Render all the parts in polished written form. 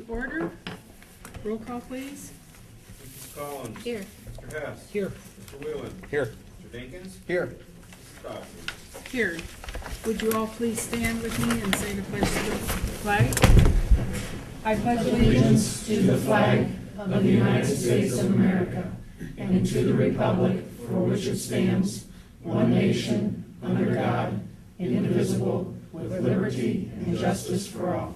to order. Roll call, please. Mrs. Collins. Here. Mr. Hess. Here. Mr. Whelan. Here. Mr. Dinkins. Here. Mrs. Dawson. Here. Would you all please stand with me and say the pledge to the flag? I pledge Allegiance to the flag of the United States of America and to the republic for which it stands, one nation, under God, indivisible, with liberty and justice for all.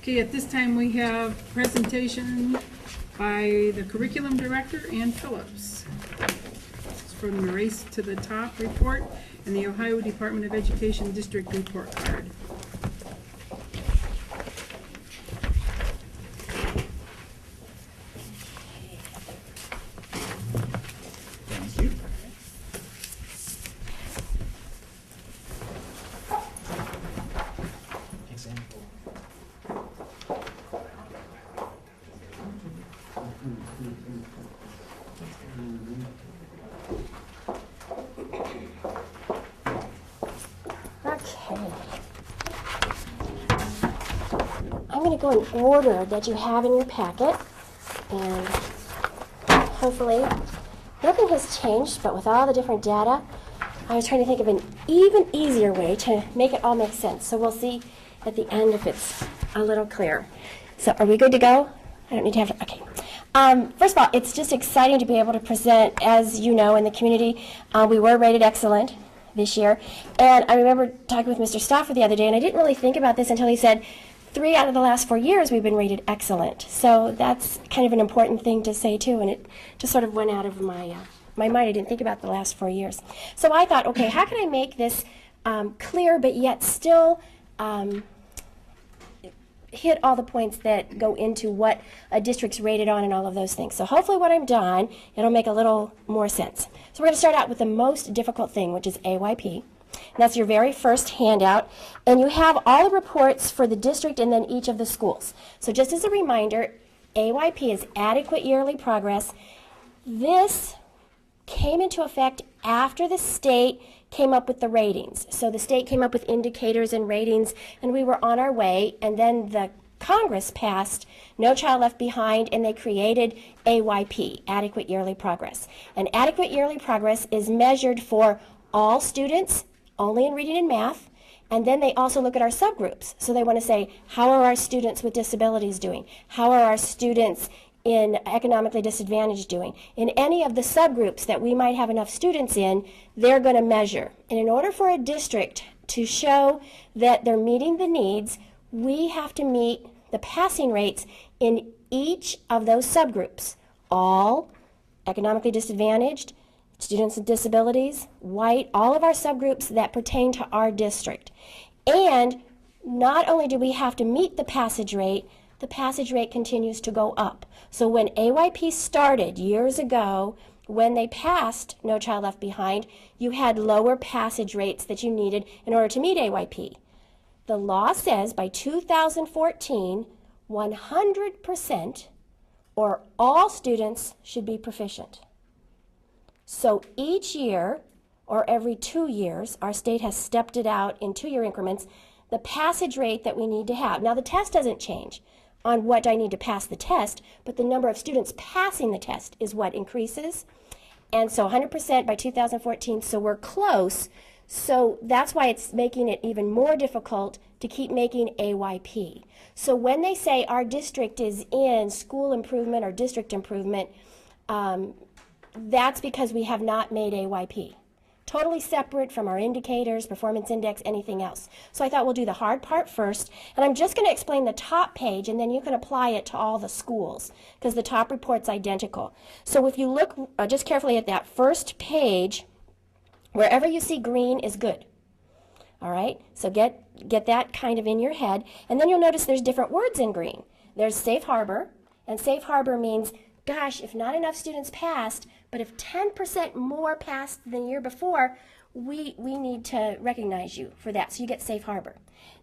Okay, at this time we have presentation by the curriculum director, Ann Phillips. It's from the Race to the Top report and the Ohio Department of Education District report card. Thank you. Example. Okay. I'm going to go in order that you have in your packet, and hopefully nothing has changed, but with all the different data, I was trying to think of an even easier way to make it all make sense. So we'll see at the end if it's a little clearer. So are we good to go? I don't need to have to, okay. First of all, it's just exciting to be able to present. As you know, in the community, we were rated excellent this year. And I remember talking with Mr. Stauffer the other day, and I didn't really think about this until he said 3 out of the last 4 years we've been rated excellent. So that's kind of an important thing to say too, and it just sort of went out of my mind. I didn't think about the last 4 years. So I thought, okay, how can I make this clear but yet still hit all the points that go into what a district's rated on and all of those things. So hopefully when I'm done, it'll make a little more sense. So we're going to start out with the most difficult thing, which is AYP. And that's your very first handout. And you have all the reports for the district and then each of the schools. So just as a reminder, AYP is adequate yearly progress. This came into effect after the state came up with the ratings. So the state came up with indicators and ratings, and we were on our way, and then the Congress passed No Child Left Behind, and they created AYP, Adequate Yearly Progress. And Adequate Yearly Progress is measured for all students, only in reading and math, and then they also look at our subgroups. So they want to say, how are our students with disabilities doing? How are our students in economically disadvantaged doing? In any of the subgroups that we might have enough students in, they're going to measure. And in order for a district to show that they're meeting the needs, we have to meet the passing rates in each of those subgroups. All economically disadvantaged, students with disabilities, white, all of our subgroups that pertain to our district. And not only do we have to meet the passage rate continues to go up. So when AYP started years ago, when they passed No Child Left Behind, you had lower passage rates that you needed in order to meet AYP. The law says by 2014, 100% or all students should be proficient. So each year, or every 2 years, our state has stepped it out in 2-year increments, the passage rate that we need to have. Now the test doesn't change on what I need to pass the test, but the number of students passing the test is what increases. And so 100% by 2014, so we're close. So that's why it's making it even more difficult to keep making AYP. So when they say our district is in school improvement or district improvement, that's because we have not made AYP. Totally separate from our indicators, performance index, anything else. So I thought we'll do the hard part first, and I'm just going to explain the top page, and then you can apply it to all the schools, because the top report's identical. So if you look just carefully at that first page, wherever you see green is good. All right? So get that kind of in your head, and then you'll notice there's different words in green. There's safe harbor, and safe harbor means, gosh, if not enough students passed, but if 10% more passed than the year before, we need to recognize you for that. So you get safe harbor.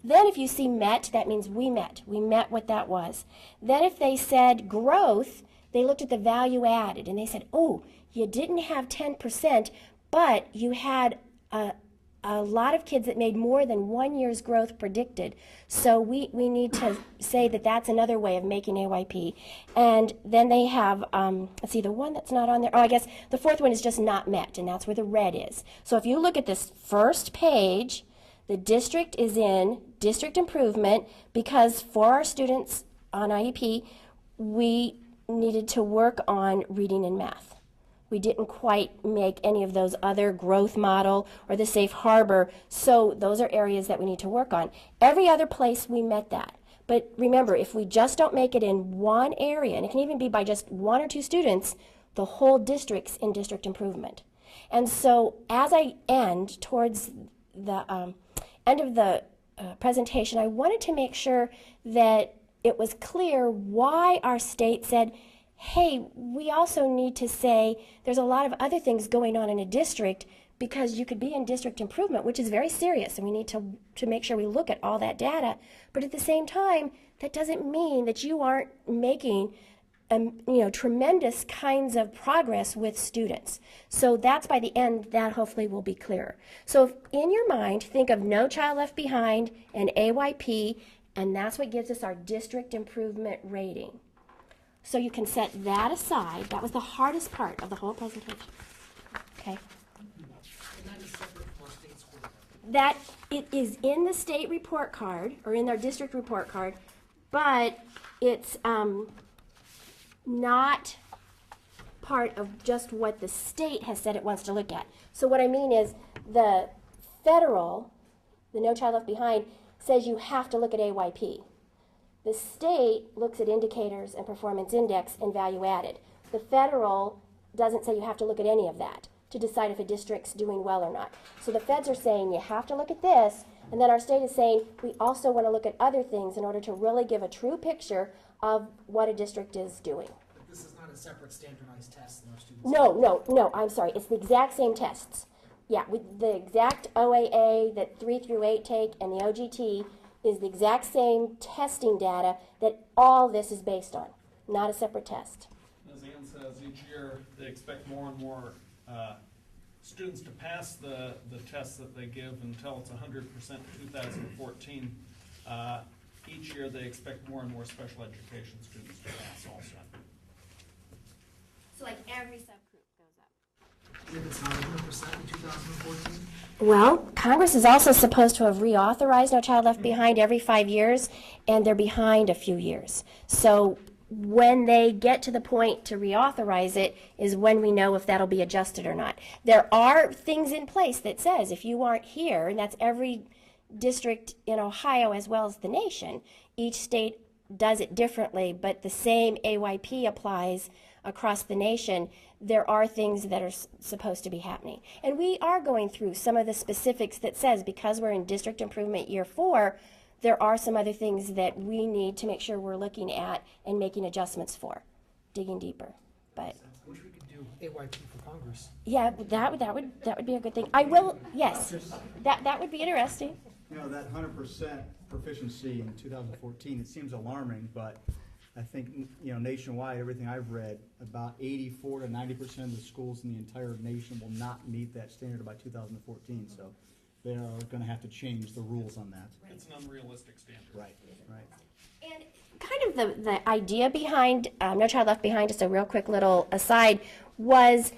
Then if you see met, that means we met what that was. Then if they said growth, they looked at the value added, and they said, oh, you didn't have 10%, but you had a lot of kids that made more than 1 year's growth predicted. So we need to say that that's another way of making AYP. And then they have, let's see, the one that's not on there, oh, I guess the fourth one is just not met, and that's where the red is. So if you look at this first page, the district is in district improvement because for our students on IEP, we needed to work on reading and math. We didn't quite make any of those other growth model or the safe harbor, so those are areas that we need to work on. Every other place we met that. But remember, if we just don't make it in one area, and it can even be by just 1 or 2 students, the whole district's in district improvement. And so as I end towards the end of the presentation, I wanted to make sure that it was clear why our state said, hey, we also need to say there's a lot of other things going on in a district because you could be in district improvement, which is very serious, and we need to make sure we look at all that data. But at the same time, that doesn't mean that you aren't making tremendous kinds of progress with students. So that's by the end, that hopefully will be clearer. So if in your mind, think of No Child Left Behind and AYP, and that's what gives us our district improvement rating. So you can set that aside. That was the hardest part of the whole presentation. Okay? That it is in the state report card, or in our district report card, but it's not part of just what the state has said it wants to look at. So what I mean is the federal, the No Child Left Behind, says you have to look at AYP. The state looks at indicators and performance index and value added. The federal doesn't say you have to look at any of that to decide if a district's doing well or not. So the feds are saying you have to look at this, and then our state is saying we also want to look at other things in order to really give a true picture of what a district is doing. But this is not a separate standardized test that our students No, I'm sorry. It's the exact same tests. Yeah, with the exact OAA that 3 through 8 take and the OGT is the exact same testing data that all this is based on, not a separate test. As Ann says, each year they expect more and more students to pass the tests that they give until it's 100% in 2014. Each year they expect more and more special education students to pass also. So like every subgroup goes up. if it's not 100% in 2014? Well, Congress is also supposed to have reauthorized No Child Left Behind every 5 years, and they're behind a few years. So when they get to the point to reauthorize it is when we know if that'll be adjusted or not. There are things in place that says if you aren't here, and that's every district in Ohio as well as the nation, each state does it differently, but the same AYP applies across the nation. There are things that are supposed to be happening. And we are going through some of the specifics that says because we're in District Improvement Year 4, there are some other things that we need to make sure we're looking at and making adjustments for, digging deeper. But I wish we could do AYP for Congress. yeah, that would be a good thing. I will, yes, that would be interesting. You know, that 100% proficiency in 2014, it seems alarming, but I think, you know, nationwide, everything I've read, about 84 to 90% of the schools in the entire nation will not meet that standard by 2014. So they are going to have to change the rules on that. It's an unrealistic standard. Right, right. And kind of the idea behind No Child Left Behind, just a real quick little aside, was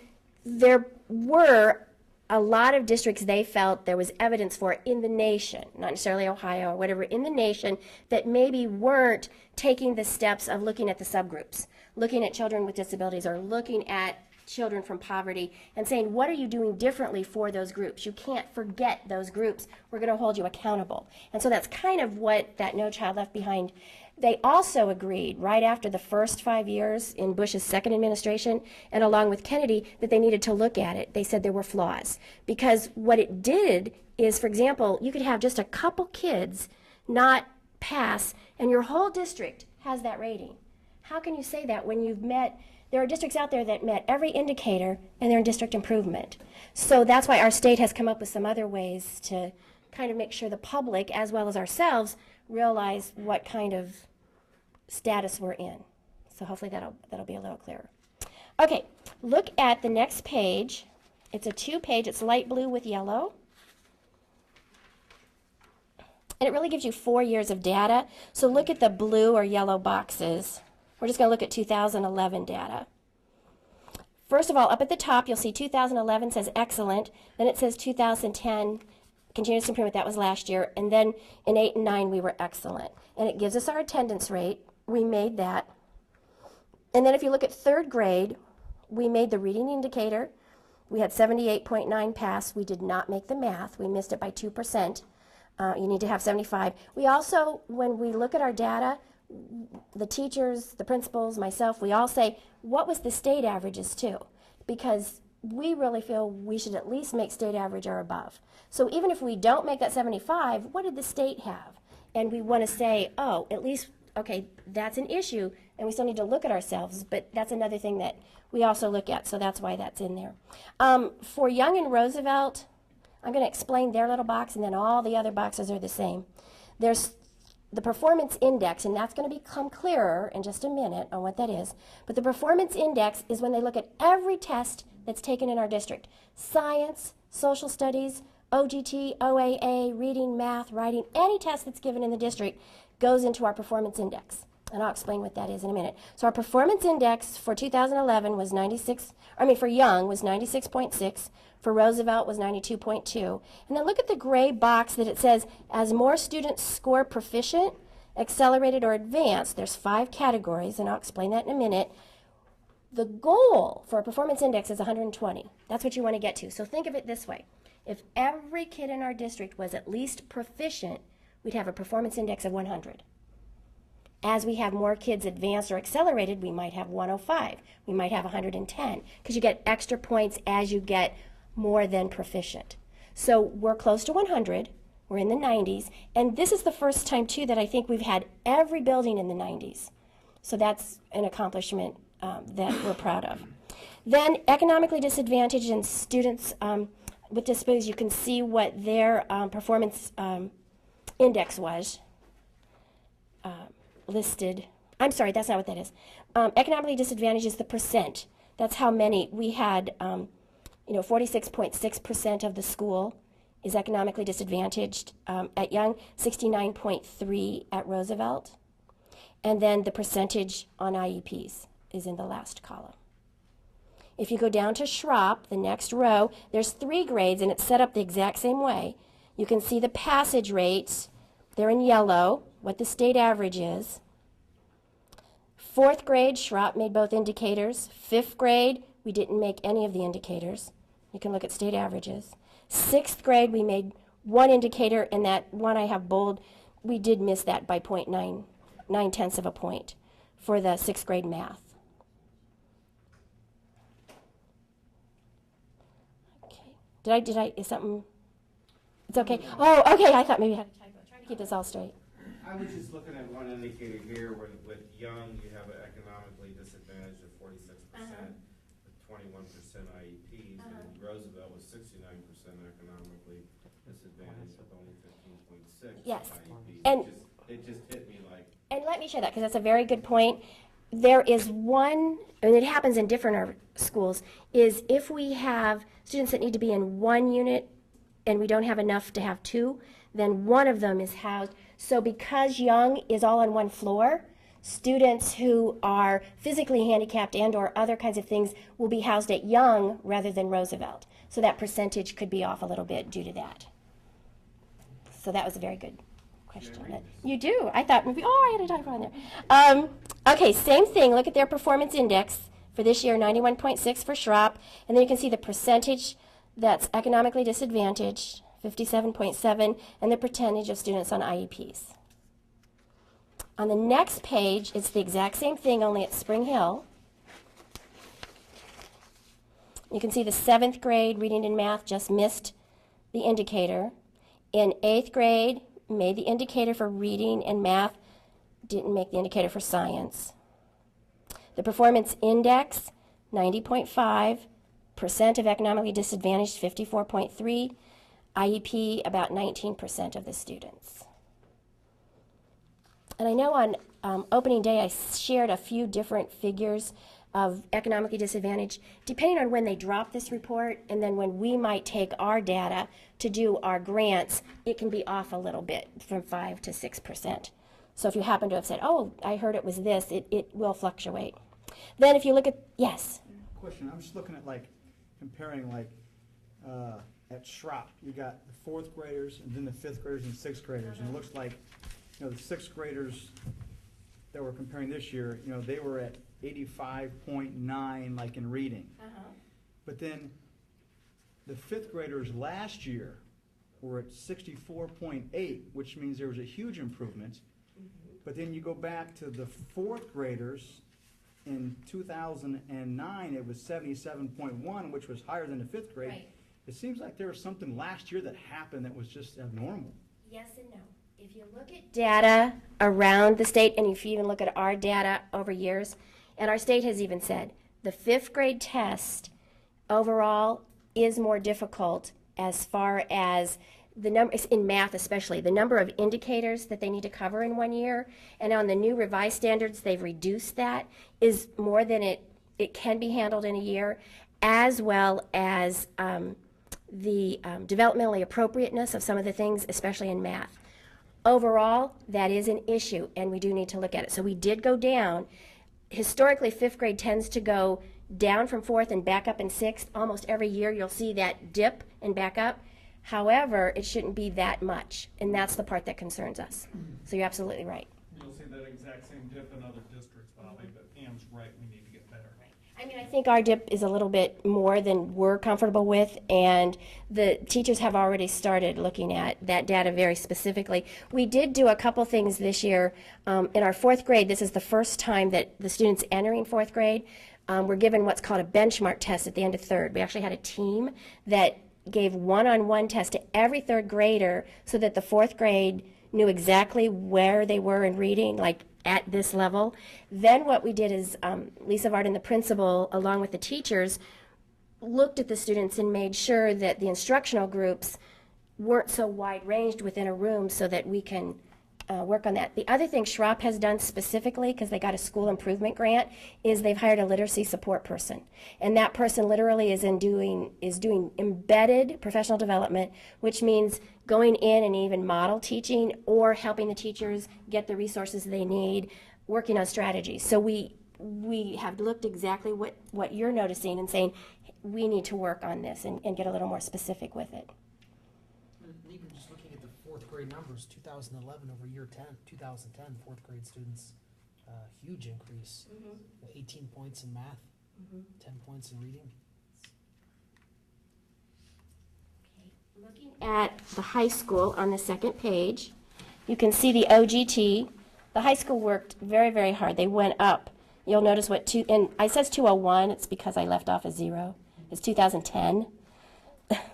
there were a lot of districts they felt there was evidence for in the nation, not necessarily Ohio or whatever, in the nation that maybe weren't taking the steps of looking at the subgroups, looking at children with disabilities or looking at children from poverty and saying, what are you doing differently for those groups? You can't forget those groups. We're going to hold you accountable. And so that's kind of what that No Child Left Behind. They also agreed right after the first 5 years in Bush's second administration and along with Kennedy that they needed to look at it. They said there were flaws because what it did is, for example, you could have just a couple kids not pass and your whole district has that rating. How can you say that when you've met, there are districts out there that met every indicator and they're in district improvement. So that's why our state has come up with some other ways to kind of make sure the public as well as ourselves realize what kind of status we're in. So hopefully that'll be a little clearer. Okay, look at the next page. It's a 2-page, it's light blue with yellow. And it really gives you 4 years of data. So look at the blue or yellow boxes. We're just going to look at 2011 data. First of all, up at the top, you'll see 2011 says excellent. Then it says 2010, continuous improvement, that was last year. And then in 8 and 9, we were excellent. And it gives us our attendance rate. We made that. And then if you look at 3rd grade, we made the reading indicator. We had 78.9 pass. We did not make the math. We missed it by 2%. You need to have 75. We also, when we look at our data, the teachers, the principals, myself, we all say, what was the state averages too? Because we really feel we should at least make state average or above. So even if we don't make that 75, what did the state have? And we want to say, oh, at least, okay, that's an issue, and we still need to look at ourselves, but that's another thing that we also look at, so that's why that's in there. For Young and Roosevelt, I'm going to explain their little box, and then all the other boxes are the same. There's the performance index, and that's going to become clearer in just a minute on what that is. But the performance index is when they look at every test that's taken in our district. Science, social studies, OGT, OAA, reading, math, writing, any test that's given in the district goes into our performance index. And I'll explain what that is in a minute. So our performance index for 2011 was for Young was 96.6, for Roosevelt was 92.2. And then look at the gray box that it says, as more students score proficient, accelerated, or advanced, there's 5 categories, and I'll explain that in a minute. The goal for a performance index is 120. That's what you want to get to. So think of it this way. If every kid in our district was at least proficient, we'd have a performance index of 100. As we have more kids advanced or accelerated, we might have 105. We might have 110, because you get extra points as you get more than proficient. So we're close to 100. We're in the 90s. And this is the first time, too, that I think we've had every building in the 90s. So that's an accomplishment that we're proud of. Then economically disadvantaged and students with disabilities, you can see what their performance index was. Listed. I'm sorry, that's not what that is. Economically disadvantaged is the percent. That's how many. We had 46.6% of the school is economically disadvantaged at Young, 69.3 at Roosevelt. And then the percentage on IEPs is in the last column. If you go down to Schropp, the next row, there's 3 grades, and it's set up the exact same way. You can see the passage rates. They're in yellow, what the state average is. 4th grade, Schropp made both indicators. 5th grade, we didn't make any of the indicators. You can look at state averages. 6th grade, we made 1 indicator, and that one I have bold, we did miss that by 0.9 of a point for the 6th grade math. Okay. Is something, it's okay. Oh, okay, I thought maybe I had a typo. Trying to keep this all straight. I was just looking at one indicator here with Young, you have an economically disadvantaged of 46%, with 21% IEPs, and Roosevelt was 69% economically disadvantaged with only 15.6 Yes. IEPs. And It just hit me like. And let me share that, because that's a very good point. There is one, and it happens in different schools, is if we have students that need to be in 1 unit and we don't have enough to have 2, then one of them is housed. So because Young is all on 1 floor, students who are physically handicapped and or other kinds of things will be housed at Young rather than Roosevelt. So that percentage could be off a little bit due to that. So that was a very good question. You do. I thought maybe, I had a typo on there. Okay, same thing. Look at their performance index for this year, 91.6 for Schropp. And then you can see the percentage that's economically disadvantaged, 57.7, and the percentage of students on IEPs. On the next page, it's the exact same thing, only at Spring Hill. You can see the 7th grade reading and math just missed the indicator. In 8th grade, made the indicator for reading and math, didn't make the indicator for science. The performance index, 90.5%, of economically disadvantaged, 54.3%, IEP, about 19% of the students. And I know on opening day I shared a few different figures of economically disadvantaged, depending on when they drop this report and then when we might take our data to do our grants, it can be off a little bit from 5 to 6%. So if you happen to have said, oh, I heard it was this, it will fluctuate. Then if you look at, yes? Question, I'm just looking at like, comparing like, at Schropp, you got the 4th graders and then the 5th graders and 6th graders. And it looks like, the 6th graders that we're comparing this year, they were at 85.9 like in reading. But then the 5th graders last year were at 64.8, which means there was a huge improvement. But then you go back to the 4th graders in 2009, it was 77.1, which was higher than the 5th grade. Right. It seems like there was something last year that happened that was just abnormal. Yes and no. If you look at data around the state, and if you even look at our data over years, and our state has even said the 5th grade test overall is more difficult as far as the numbers, in math especially, the number of indicators that they need to cover in 1 year, and on the new revised standards, they've reduced that, is more than it can be handled in a year, as well as the developmentally appropriateness of some of the things, especially in math. Overall, that is an issue, and we do need to look at it. So we did go down. Historically, 5th grade tends to go down from 4th and back up in 6th. Almost every year you'll see that dip and back up. However, it shouldn't be that much, and that's the part that concerns us. So you're absolutely right. You'll see that exact same dip in other districts, Bobby, but Pam's right, we need to get better. I mean, I think our dip is a little bit more than we're comfortable with, and the teachers have already started looking at that data very specifically. We did do a couple things this year. In our 4th grade, this is the first time that the students entering 4th grade were given what's called a benchmark test at the end of 3rd. We actually had a team that gave one-on-one tests to every 3rd grader so that the 4th grade knew exactly where they were in reading, like at this level. Then what we did is Lisa Varden, the principal, along with the teachers, looked at the students and made sure that the instructional groups weren't so wide-ranged within a room so that we can work on that. The other thing Schropp has done specifically, because they got a school improvement grant, is they've hired a literacy support person. And that person literally is doing embedded professional development, which means going in and even model teaching or helping the teachers get the resources they need, working on strategies. So we have looked exactly what you're noticing and saying, we need to work on this and get a little more specific with it. And even just looking at the 4th grade numbers, 2011 over year 2010, 4th grade students, huge increase. 18 points in math, 10 points in reading. Looking at the high school on the 2nd page, you can see the OGT. The high school worked very, very hard. They went up. You'll notice and I says 201, it's because I left off a 0. It's 2010,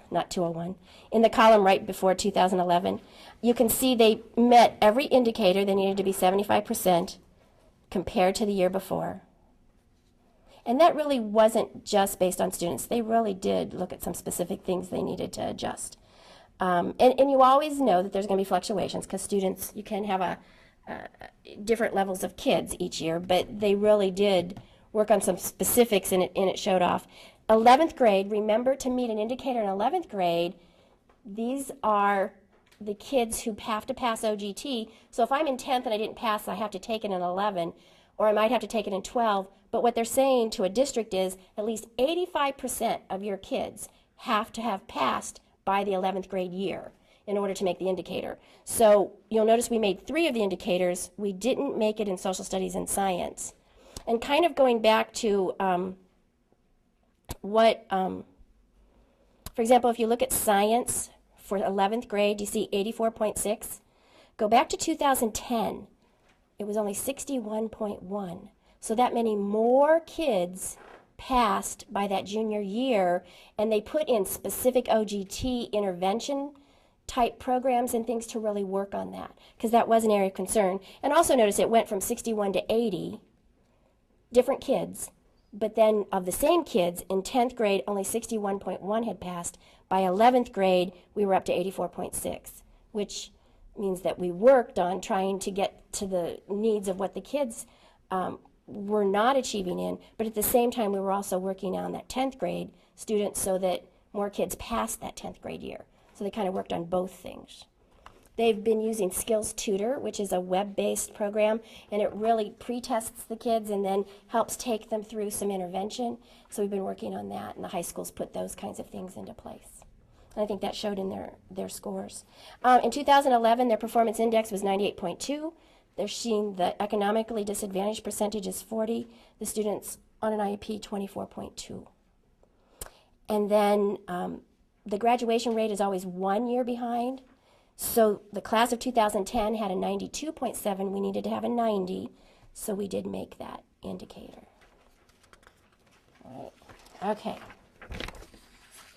not 201. In the column right before 2011, you can see they met every indicator. They needed to be 75% compared to the year before. And that really wasn't just based on students. They really did look at some specific things they needed to adjust. And you always know that there's going to be fluctuations because students, you can have different levels of kids each year, but they really did work on some specifics and it showed off. 11th grade, remember to meet an indicator in 11th grade, these are the kids who have to pass OGT. So if I'm in 10th and I didn't pass, I have to take it in 11, or I might have to take it in 12. But what they're saying to a district is at least 85% of your kids have to have passed by the 11th grade year in order to make the indicator. So you'll notice we made 3 of the indicators. We didn't make it in social studies and science. And kind of going back to for example, if you look at science for 11th grade, you see 84.6. Go back to 2010. It was only 61.1. So that many more kids passed by that junior year, and they put in specific OGT intervention type programs and things to really work on that, because that was an area of concern. And also notice it went from 61 to 80 different kids, but then of the same kids in 10th grade, only 61.1 had passed. By 11th grade, we were up to 84.6, which means that we worked on trying to get to the needs of what the kids were not achieving in, but at the same time, we were also working on that 10th grade students so that more kids passed that 10th grade year. So they kind of worked on both things. They've been using Skills Tutor, which is a web-based program, and it really pre-tests the kids and then helps take them through some intervention. So we've been working on that, and the high schools put those kinds of things into place. And I think that showed in their scores. In 2011, their performance index was 98.2. They're seeing the economically disadvantaged percentage is 40. The students on an IEP, 24.2. And then the graduation rate is always 1 year behind. So the class of 2010 had a 92.7. We needed to have a 90, so we did make that indicator. All right. Okay.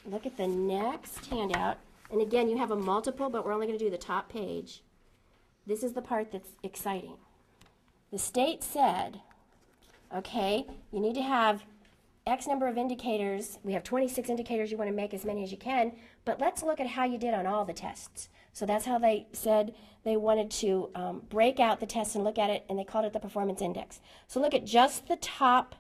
Look at the next handout. And again, you have a multiple, but we're only going to do the top page. This is the part that's exciting. The state said, okay, you need to have X number of indicators. We have 26 indicators. You want to make as many as you can, but let's look at how you did on all the tests. So that's how they said they wanted to break out the tests and look at it, and they called it the performance index. So look at just the top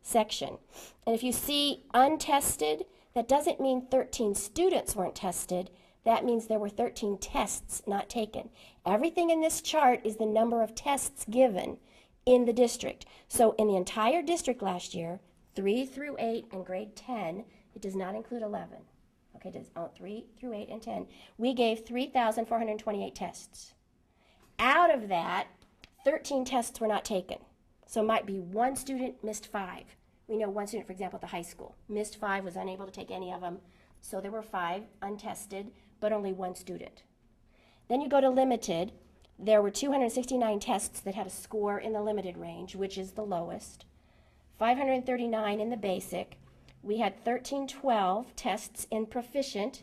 section. And if you see untested, that doesn't mean 13 students weren't tested. That means there were 13 tests not taken. Everything in this chart is the number of tests given in the district. So in the entire district last year, 3 through 8 and grade 10, it does not include 11. Okay, it does 3 through 8 and 10. We gave 3,428 tests. Out of that, 13 tests were not taken. So it might be one student missed 5. We know one student, for example, at the high school, missed 5, was unable to take any of them. So there were 5 untested, but only one student. Then you go to limited. There were 269 tests that had a score in the limited range, which is the lowest. 539 in the basic. We had 1312 tests in proficient,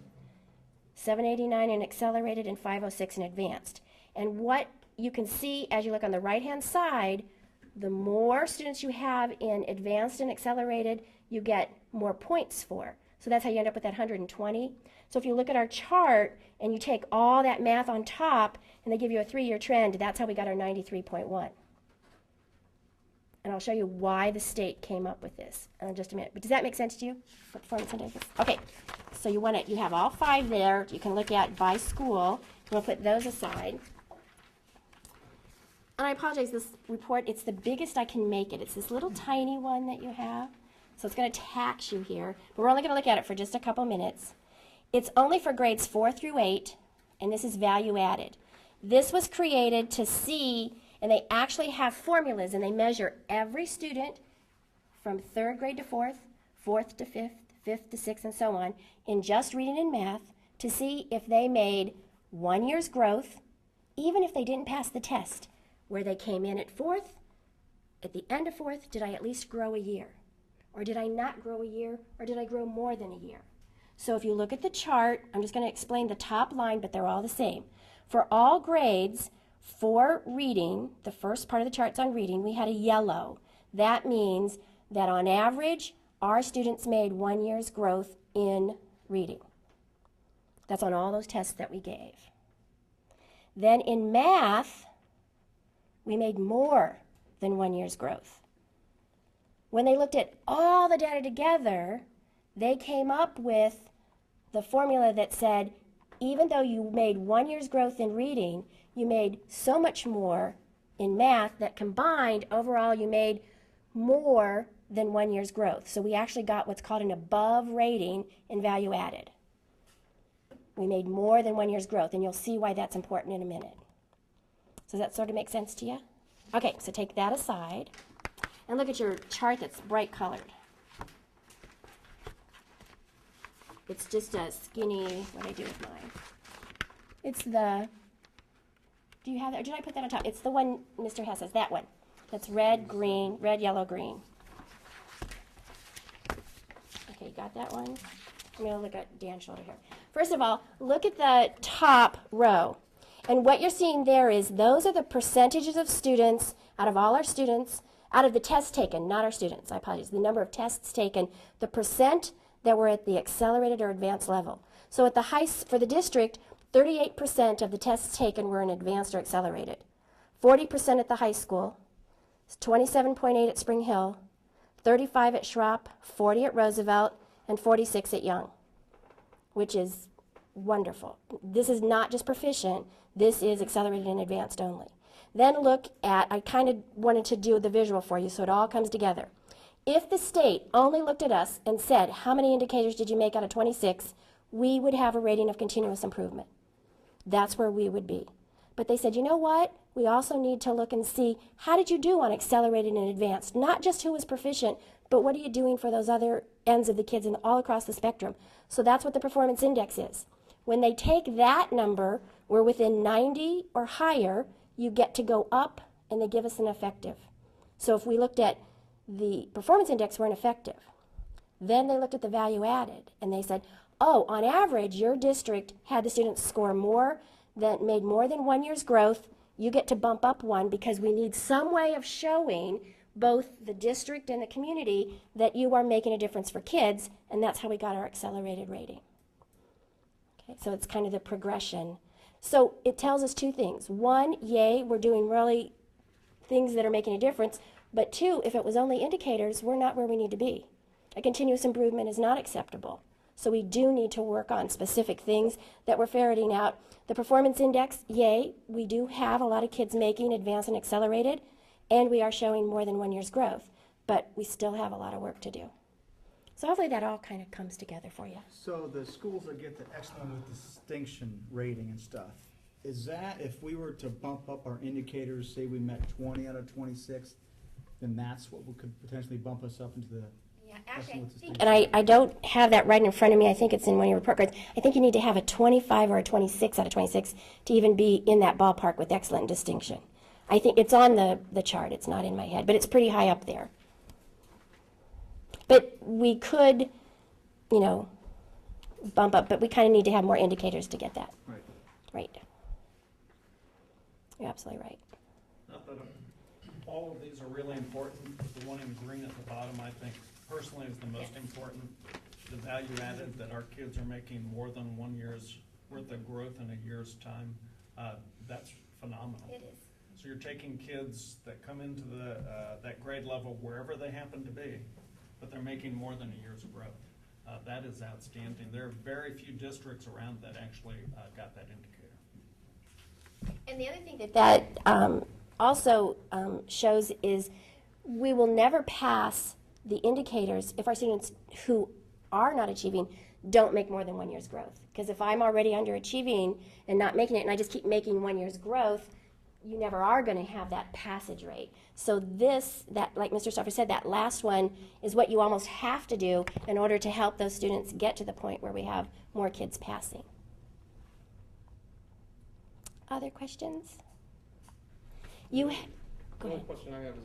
789 in accelerated, and 506 in advanced. And what you can see as you look on the right-hand side, the more students you have in advanced and accelerated, you get more points for. So that's how you end up with that 120. So if you look at our chart and you take all that math on top and they give you a 3-year trend, that's how we got our 93.1. And I'll show you why the state came up with this in just a minute. But does that make sense to you? What performance index is? Okay. So you have all 5 there. You can look at by school. We'll put those aside. And I apologize, this report, it's the biggest I can make it. It's this little tiny one that you have. So it's going to tax you here. But we're only going to look at it for just a couple minutes. It's only for grades 4 through 8, and this is value added. This was created to see, and they actually have formulas, and they measure every student from 3rd grade to 4th, 4th to 5th, 5th to 6th, and so on, in just reading and math to see if they made 1 year's growth, even if they didn't pass the test. Where they came in at 4th, at the end of 4th, did I at least grow a year? Or did I not grow a year? Or did I grow more than a year? So if you look at the chart, I'm just going to explain the top line, but they're all the same. For all grades, for reading, the first part of the chart's on reading, we had a yellow. That means that on average, our students made 1 year's growth in reading. That's on all those tests that we gave. Then in math, we made more than 1 year's growth. When they looked at all the data together, they came up with the formula that said, even though you made 1 year's growth in reading, you made so much more in math that combined, overall, you made more than 1 year's growth. So we actually got what's called an above rating in value added. We made more than 1 year's growth, and you'll see why that's important in a minute. Does that sort of make sense to you? Okay, so take that aside and look at your chart that's bright colored. It's just a skinny, what do I do with mine? It's the, do you have that, or did I put that on top? It's the one Mr. Hess has, that one. That's red, green, red, yellow, green. Okay, you got that one? I'm going to look at Dan's shoulder here. First of all, look at the top row. And what you're seeing there is those are the percentages of students out of all our students, out of the tests taken, not our students, I apologize, the number of tests taken, the percent that were at the accelerated or advanced level. So at the for the district, 38% of the tests taken were in advanced or accelerated. 40% at the high school, It's 27.8 at Spring Hill, 35 at Schropp, 40 at Roosevelt, and 46 at Young, which is wonderful. This is not just proficient, this is accelerated and advanced only. Then look at, I kind of wanted to do the visual for you so it all comes together. If the state only looked at us and said, how many indicators did you make out of 26, we would have a rating of continuous improvement. That's where we would be. But they said, you know what? We also need to look and see, how did you do on accelerated and advanced? Not just who was proficient, but what are you doing for those other ends of the kids and all across the spectrum? So that's what the performance index is. When they take that number, we're within 90 or higher, you get to go up and they give us an effective. So if we looked at the performance index, we're an effective. Then they looked at the value added and they said, oh, on average, your district had the students score more, that made more than 1 year's growth. You get to bump up one because we need some way of showing both the district and the community that you are making a difference for kids, and that's how we got our accelerated rating. Okay, so it's kind of the progression. So it tells us two things. One, yay, we're doing really things that are making a difference, but two, if it was only indicators, we're not where we need to be. A continuous improvement is not acceptable. So we do need to work on specific things that we're ferreting out. The performance index, yay, we do have a lot of kids making advanced and accelerated, and we are showing more than 1 year's growth, but we still have a lot of work to do. So hopefully that all kind of comes together for you. So the schools that get the excellent with distinction rating and stuff, is that if we were to bump up our indicators, say we met 20 out of 26, then that's what could potentially bump us up into the excellent with distinction? And I don't have that right in front of me. I think it's in one of your report cards. I think you need to have a 25 or a 26 out of 26 to even be in that ballpark with excellent and distinction. I think it's on the chart. It's not in my head, but it's pretty high up there. But we could, you know, bump up, but we kind of need to have more indicators to get that. Right. Right. You're absolutely right. Not that all of these are really important, but the one in green at the bottom, I think, personally is the most important. The value added that our kids are making more than 1 year's worth of growth in a year's time, that's phenomenal. It is. So you're taking kids that come into that grade level wherever they happen to be, but they're making more than a year's growth. That is outstanding. There are very few districts around that actually got that indicator. And the other thing that also shows is we will never pass the indicators if our students who are not achieving don't make more than 1 year's growth. Because if I'm already underachieving and not making it, and I just keep making 1 year's growth, you never are going to have that passage rate. So that, like Mr. Stauffer said, that last one is what you almost have to do in order to help those students get to the point where we have more kids passing. Other questions? Go The only ahead. question I have is,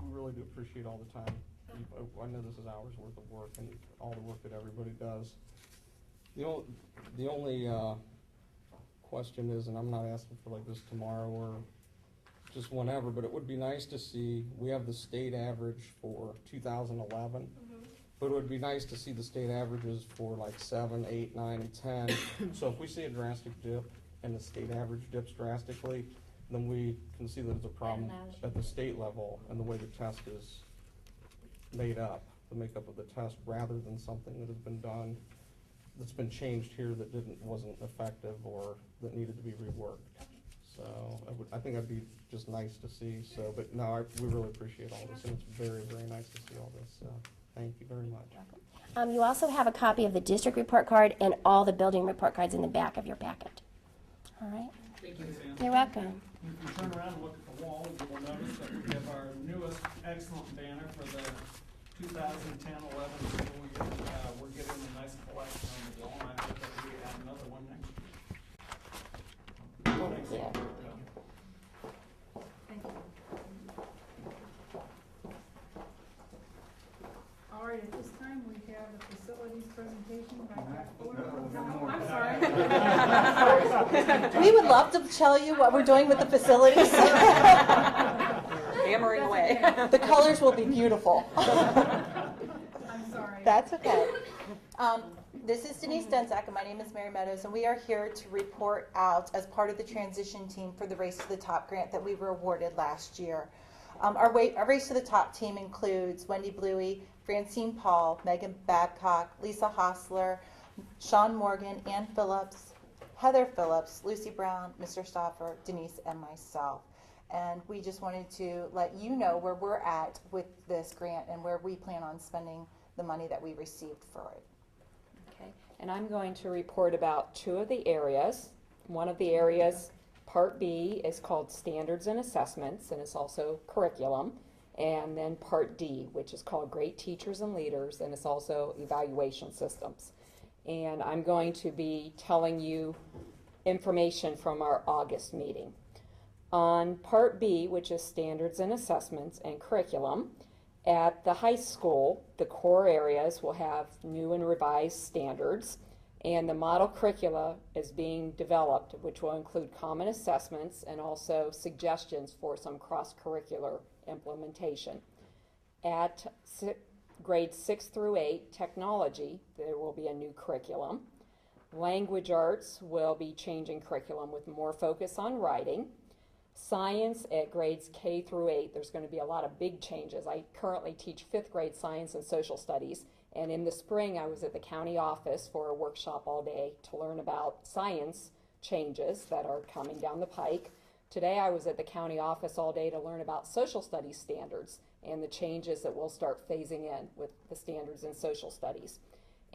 we really do appreciate all the time. I know this is hours worth of work and all the work that everybody does. The only question is, and I'm not asking for like this tomorrow or just whenever, but it would be nice to see, we have the state average for 2011, but it would be nice to see the state averages for like 7, 8, 9, and 10. So if we see a drastic dip and the state average dips drastically, then we can see that it's a problem at the state level and the way the test is made up, the makeup of the test, rather than something that has been done, that's been changed here that wasn't effective or that needed to be reworked. So I think that'd be just nice to see. So, but no, we really appreciate all this, and it's very, very nice to see all this. So, thank you very much. You also have a copy of the district report card and all the building report cards in the back of your packet. All right? Thank you, Sam. You're welcome. If you turn around and look at the wall, you will notice that we have our newest excellent banner for the 2010-11 school year. We're getting a nice collection on the wall, and I hope that we add another one next year. Thanks. Yeah. Thank you. All right, at this time, we have the facilities presentation by Jack Fuller. I'm sorry. We would love to tell you what we're doing with the facilities. Hammering away. The colors will be beautiful. I'm sorry. That's okay. This is Denise Denzak, and my name is Mary Meadows, and we are here to report out as part of the transition team for the Race to the Top grant that we were awarded last year. Our Race to the Top team includes Wendy Bluey, Francine Paul, Megan Babcock, Lisa Hostler, Sean Morgan, Ann Phillips, Heather Phillips, Lucy Brown, Mr. Stauffer, Denise, and myself. And we just wanted to let you know where we're at with this grant and where we plan on spending the money that we received for it. Okay, and I'm going to report about two of the areas. One of the areas, Part B, is called Standards and Assessments, and it's also curriculum. And then Part D, which is called Great Teachers and Leaders, and it's also evaluation systems. And I'm going to be telling you information from our August meeting. On Part B, which is Standards and Assessments and Curriculum, at the high school, the core areas will have new and revised standards, and the model curricula is being developed, which will include common assessments and also suggestions for some cross-curricular implementation. At grades 6 through 8, technology, there will be a new curriculum. Language arts will be changing curriculum with more focus on writing. Science at grades K through 8, there's going to be a lot of big changes. I currently teach 5th grade science and social studies, and in the spring I was at the county office for a workshop all day to learn about science changes that are coming down the pike. Today I was at the county office all day to learn about social studies standards and the changes that we'll start phasing in with the standards in social studies.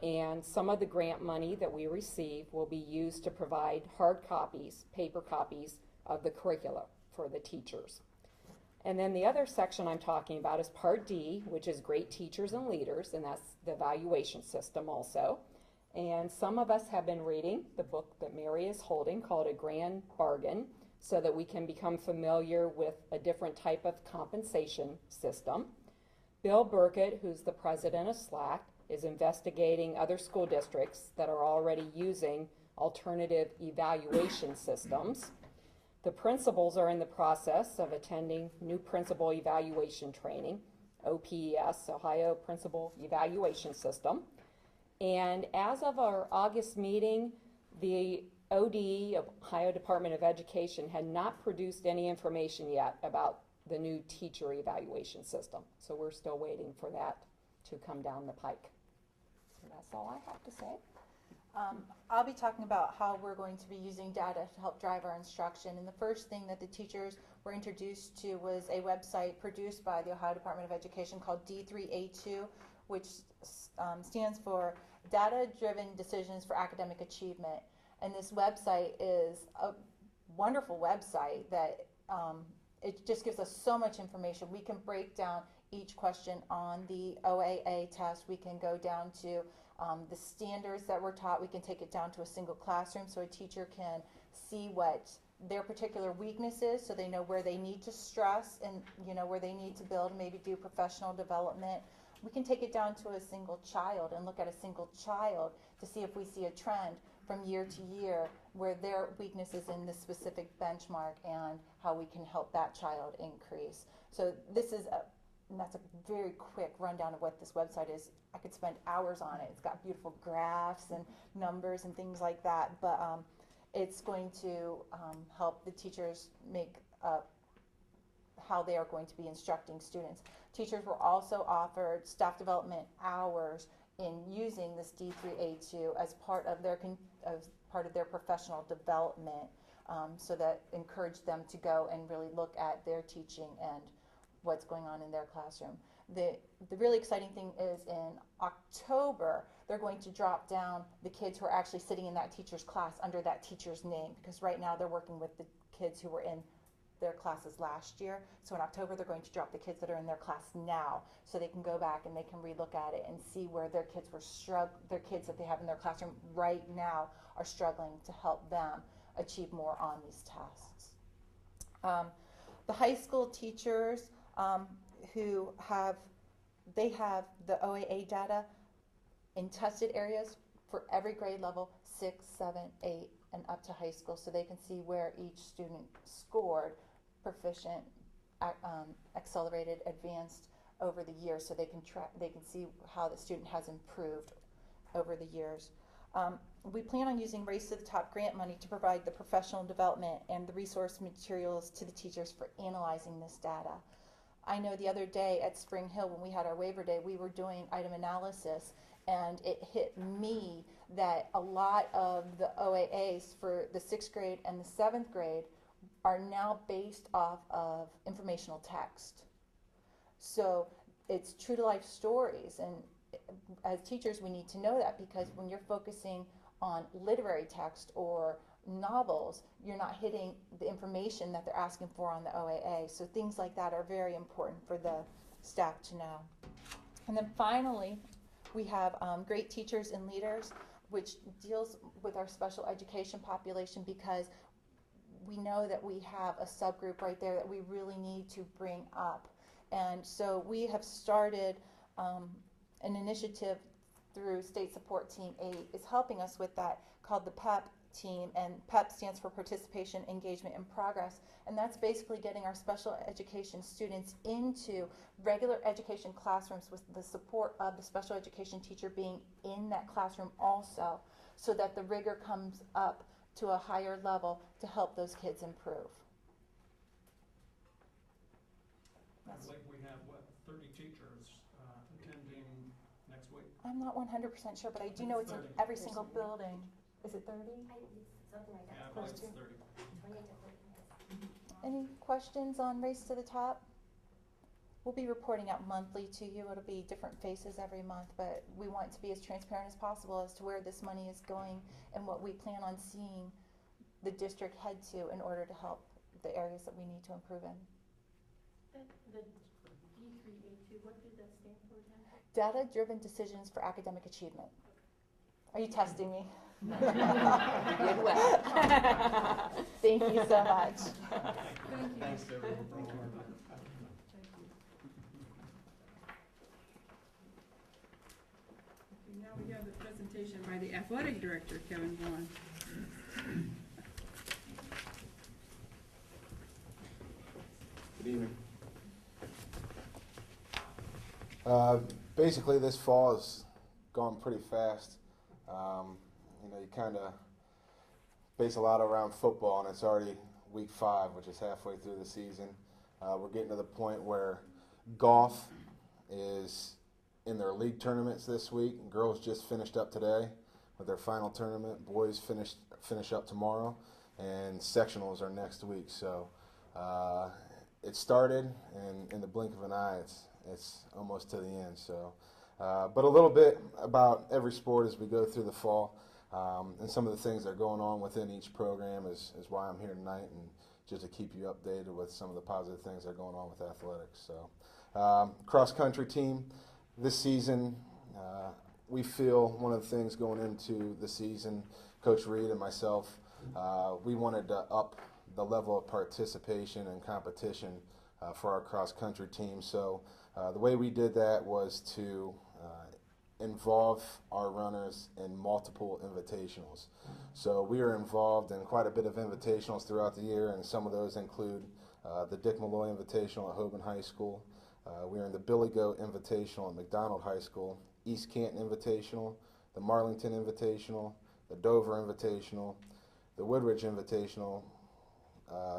And some of the grant money that we receive will be used to provide hard copies, paper copies, of the curricula for the teachers. And then the other section I'm talking about is Part D, which is Great Teachers and Leaders, and that's the evaluation system also. And some of us have been reading the book that Mary is holding called A Grand Bargain, so that we can become familiar with a different type of compensation system. Bill Burkett, who's the president of SLAC, is investigating other school districts that are already using alternative evaluation systems. The principals are in the process of attending new principal evaluation training, OPES, Ohio Principal Evaluation System. And as of our August meeting, the ODE, Ohio Department of Education, had not produced any information yet about the new teacher evaluation system. So we're still waiting for that to come down the pike. So that's all I have to say. I'll be talking about how we're going to be using data to help drive our instruction. And the first thing that the teachers were introduced to was a website produced by the Ohio Department of Education called D3A2, which stands for Data-Driven Decisions for Academic Achievement. And this website is a wonderful website that it just gives us so much information. We can break down each question on the OAA test. We can go down to the standards that were taught. We can take it down to a single classroom so a teacher can see what their particular weakness is, so they know where they need to stress and where they need to build, maybe do professional development. We can take it down to a single child and look at a single child to see if we see a trend from year to year where their weakness is in this specific benchmark and how we can help that child increase. So this is that's a very quick rundown of what this website is. I could spend hours on it. It's got beautiful graphs and numbers and things like that, but it's going to help the teachers make how they are going to be instructing students. Teachers were also offered staff development hours in using this D3A2 as part of their professional development, so that encouraged them to go and really look at their teaching and what's going on in their classroom. The really exciting thing is in October, they're going to drop down the kids who are actually sitting in that teacher's class under that teacher's name, because right now they're working with the kids who were in their classes last year. So in October, they're going to drop the kids that are in their class now, so they can go back and they can relook at it and see where their kids were their kids that they have in their classroom right now are struggling, to help them achieve more on these tests. The high school teachers who have the OAA data in tested areas for every grade level, 6, 7, 8, and up to high school, so they can see where each student scored proficient, accelerated, advanced over the years, so they can see how the student has improved over the years. We plan on using Race to the Top grant money to provide the professional development and the resource materials to the teachers for analyzing this data. I know the other day at Spring Hill when we had our waiver day, we were doing item analysis, and it hit me that a lot of the OAAs for the 6th grade and the 7th grade are now based off of informational text. So it's true to life stories, and as teachers we need to know that, because when you're focusing on literary text or novels, you're not hitting the information that they're asking for on the OAA. So things like that are very important for the staff to know. And then finally, we have Great Teachers and Leaders, which deals with our special education population, because we know that we have a subgroup right there that we really need to bring up. And so we have started an initiative through State Support Team 8 is helping us with that, called the PEP team, and PEP stands for Participation, Engagement, and Progress, and that's basically getting our special education students into regular education classrooms with the support of the special education teacher being in that classroom also, so that the rigor comes up to a higher level to help those kids improve. I believe we have, 30 teachers attending next week? I'm not 100% sure, but I do know it's in 30. every single building. Is it 30? Something like Yeah, that. I believe Close it's to. 30. 28 to 30. Any questions on Race to the Top? We'll be reporting out monthly to you. It'll be different faces every month, but we want to be as transparent as possible as to where this money is going and what we plan on seeing the district head to in order to help the areas that we need to improve in. The D3A2, what did that stand for again? Data-driven decisions for academic achievement. Are you testing me? You did well. Thank you so much. Thank you. Thanks, everyone. Thank you. Okay, now we have the presentation by the athletic director, Kevin Vaughn. Good evening. Basically, this fall has gone pretty fast. You kind of base a lot around football, and it's already week 5, which is halfway through the season. We're getting to the point where golf is in their league tournaments this week. Girls just finished up today with their final tournament. Boys finish up tomorrow, and sectionals are next week. So it started, and in the blink of an eye, it's almost to the end. So, but a little bit about every sport as we go through the fall, and some of the things that are going on within each program is why I'm here tonight, and just to keep you updated with some of the positive things that are going on with athletics. So, cross country team this season, we feel one of the things going into the season, Coach Reed and myself, we wanted to up the level of participation and competition for our cross country team. So the way we did that was to involve our runners in multiple invitationals. So we are involved in quite a bit of invitationals throughout the year, and some of those include the Dick Malloy Invitational at Hoban High School. We are in the Billy Goat Invitational at McDonald High School, East Canton Invitational, the Marlington Invitational, the Dover Invitational, the Woodridge Invitational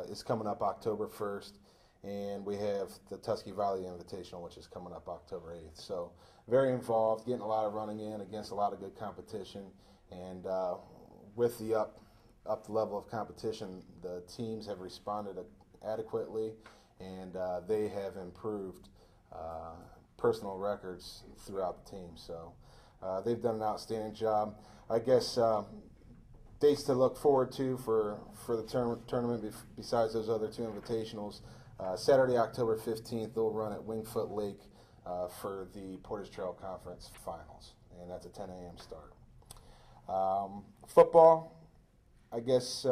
is coming up October 1st, and we have the Tusky Valley Invitational, which is coming up October 8th. So very involved, getting a lot of running in against a lot of good competition, and with the up the level of competition, the teams have responded adequately, and they have improved personal records throughout the team. So they've done an outstanding job. I guess dates to look forward to for the tournament besides those other 2 invitationals. Saturday, October 15th, they'll run at Wingfoot Lake for the Portage Trail Conference Finals, and that's a 10 a.m. start. Football, I guess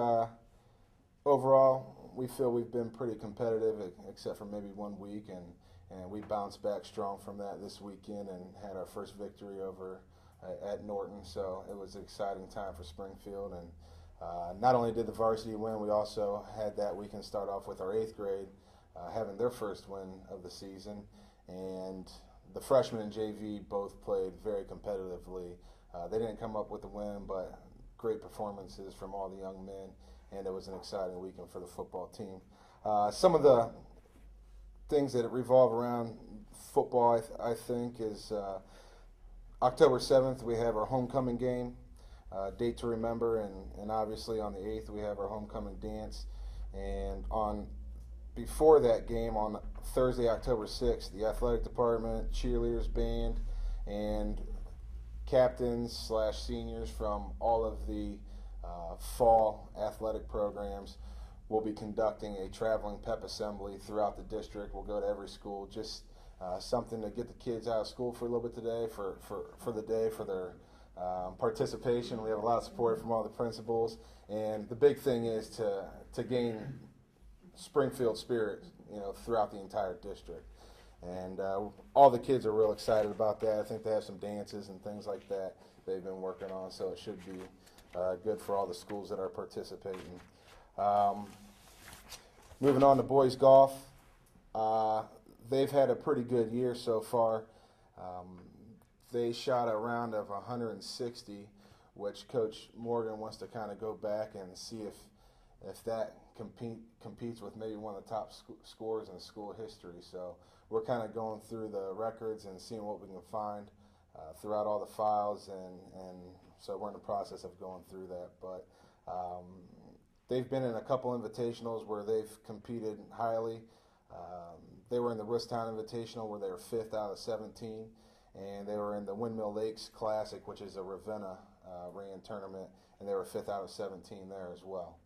overall, we feel we've been pretty competitive, except for maybe 1 week, and we bounced back strong from that this weekend and had our first victory over at Norton. So it was an exciting time for Springfield, and not only did the varsity win, we also had that weekend start off with our 8th grade having their first win of the season, and the freshmen and JV both played very competitively. They didn't come up with the win, but great performances from all the young men, and it was an exciting weekend for the football team. Some of the things that revolve around football, I think, is October 7th, we have our homecoming game, date to remember, and obviously on the 8th, we have our homecoming dance. And before that game, on Thursday, October 6th, the athletic department, cheerleaders, band, and captains / seniors from all of the fall athletic programs will be conducting a traveling pep assembly throughout the district. We'll go to every school, just something to get the kids out of school for a little bit today, for the day, for their participation. We have a lot of support from all the principals, and the big thing is to gain Springfield spirit, throughout the entire district. And all the kids are real excited about that. I think they have some dances and things like that they've been working on, so it should be good for all the schools that are participating. Moving on to boys golf, they've had a pretty good year so far. They shot a round of 160, which Coach Morgan wants to kind of go back and see if that competes with maybe one of the top scores in school history. So we're kind of going through the records and seeing what we can find throughout all the files, and so we're in the process of going through that. But they've been in a couple invitationals where they've competed highly. They were in the Roostown Invitational where they were 5th out of 17, and they were in the Windmill Lakes Classic, which is a Ravenna ran tournament, and they were 5th out of 17 there as well.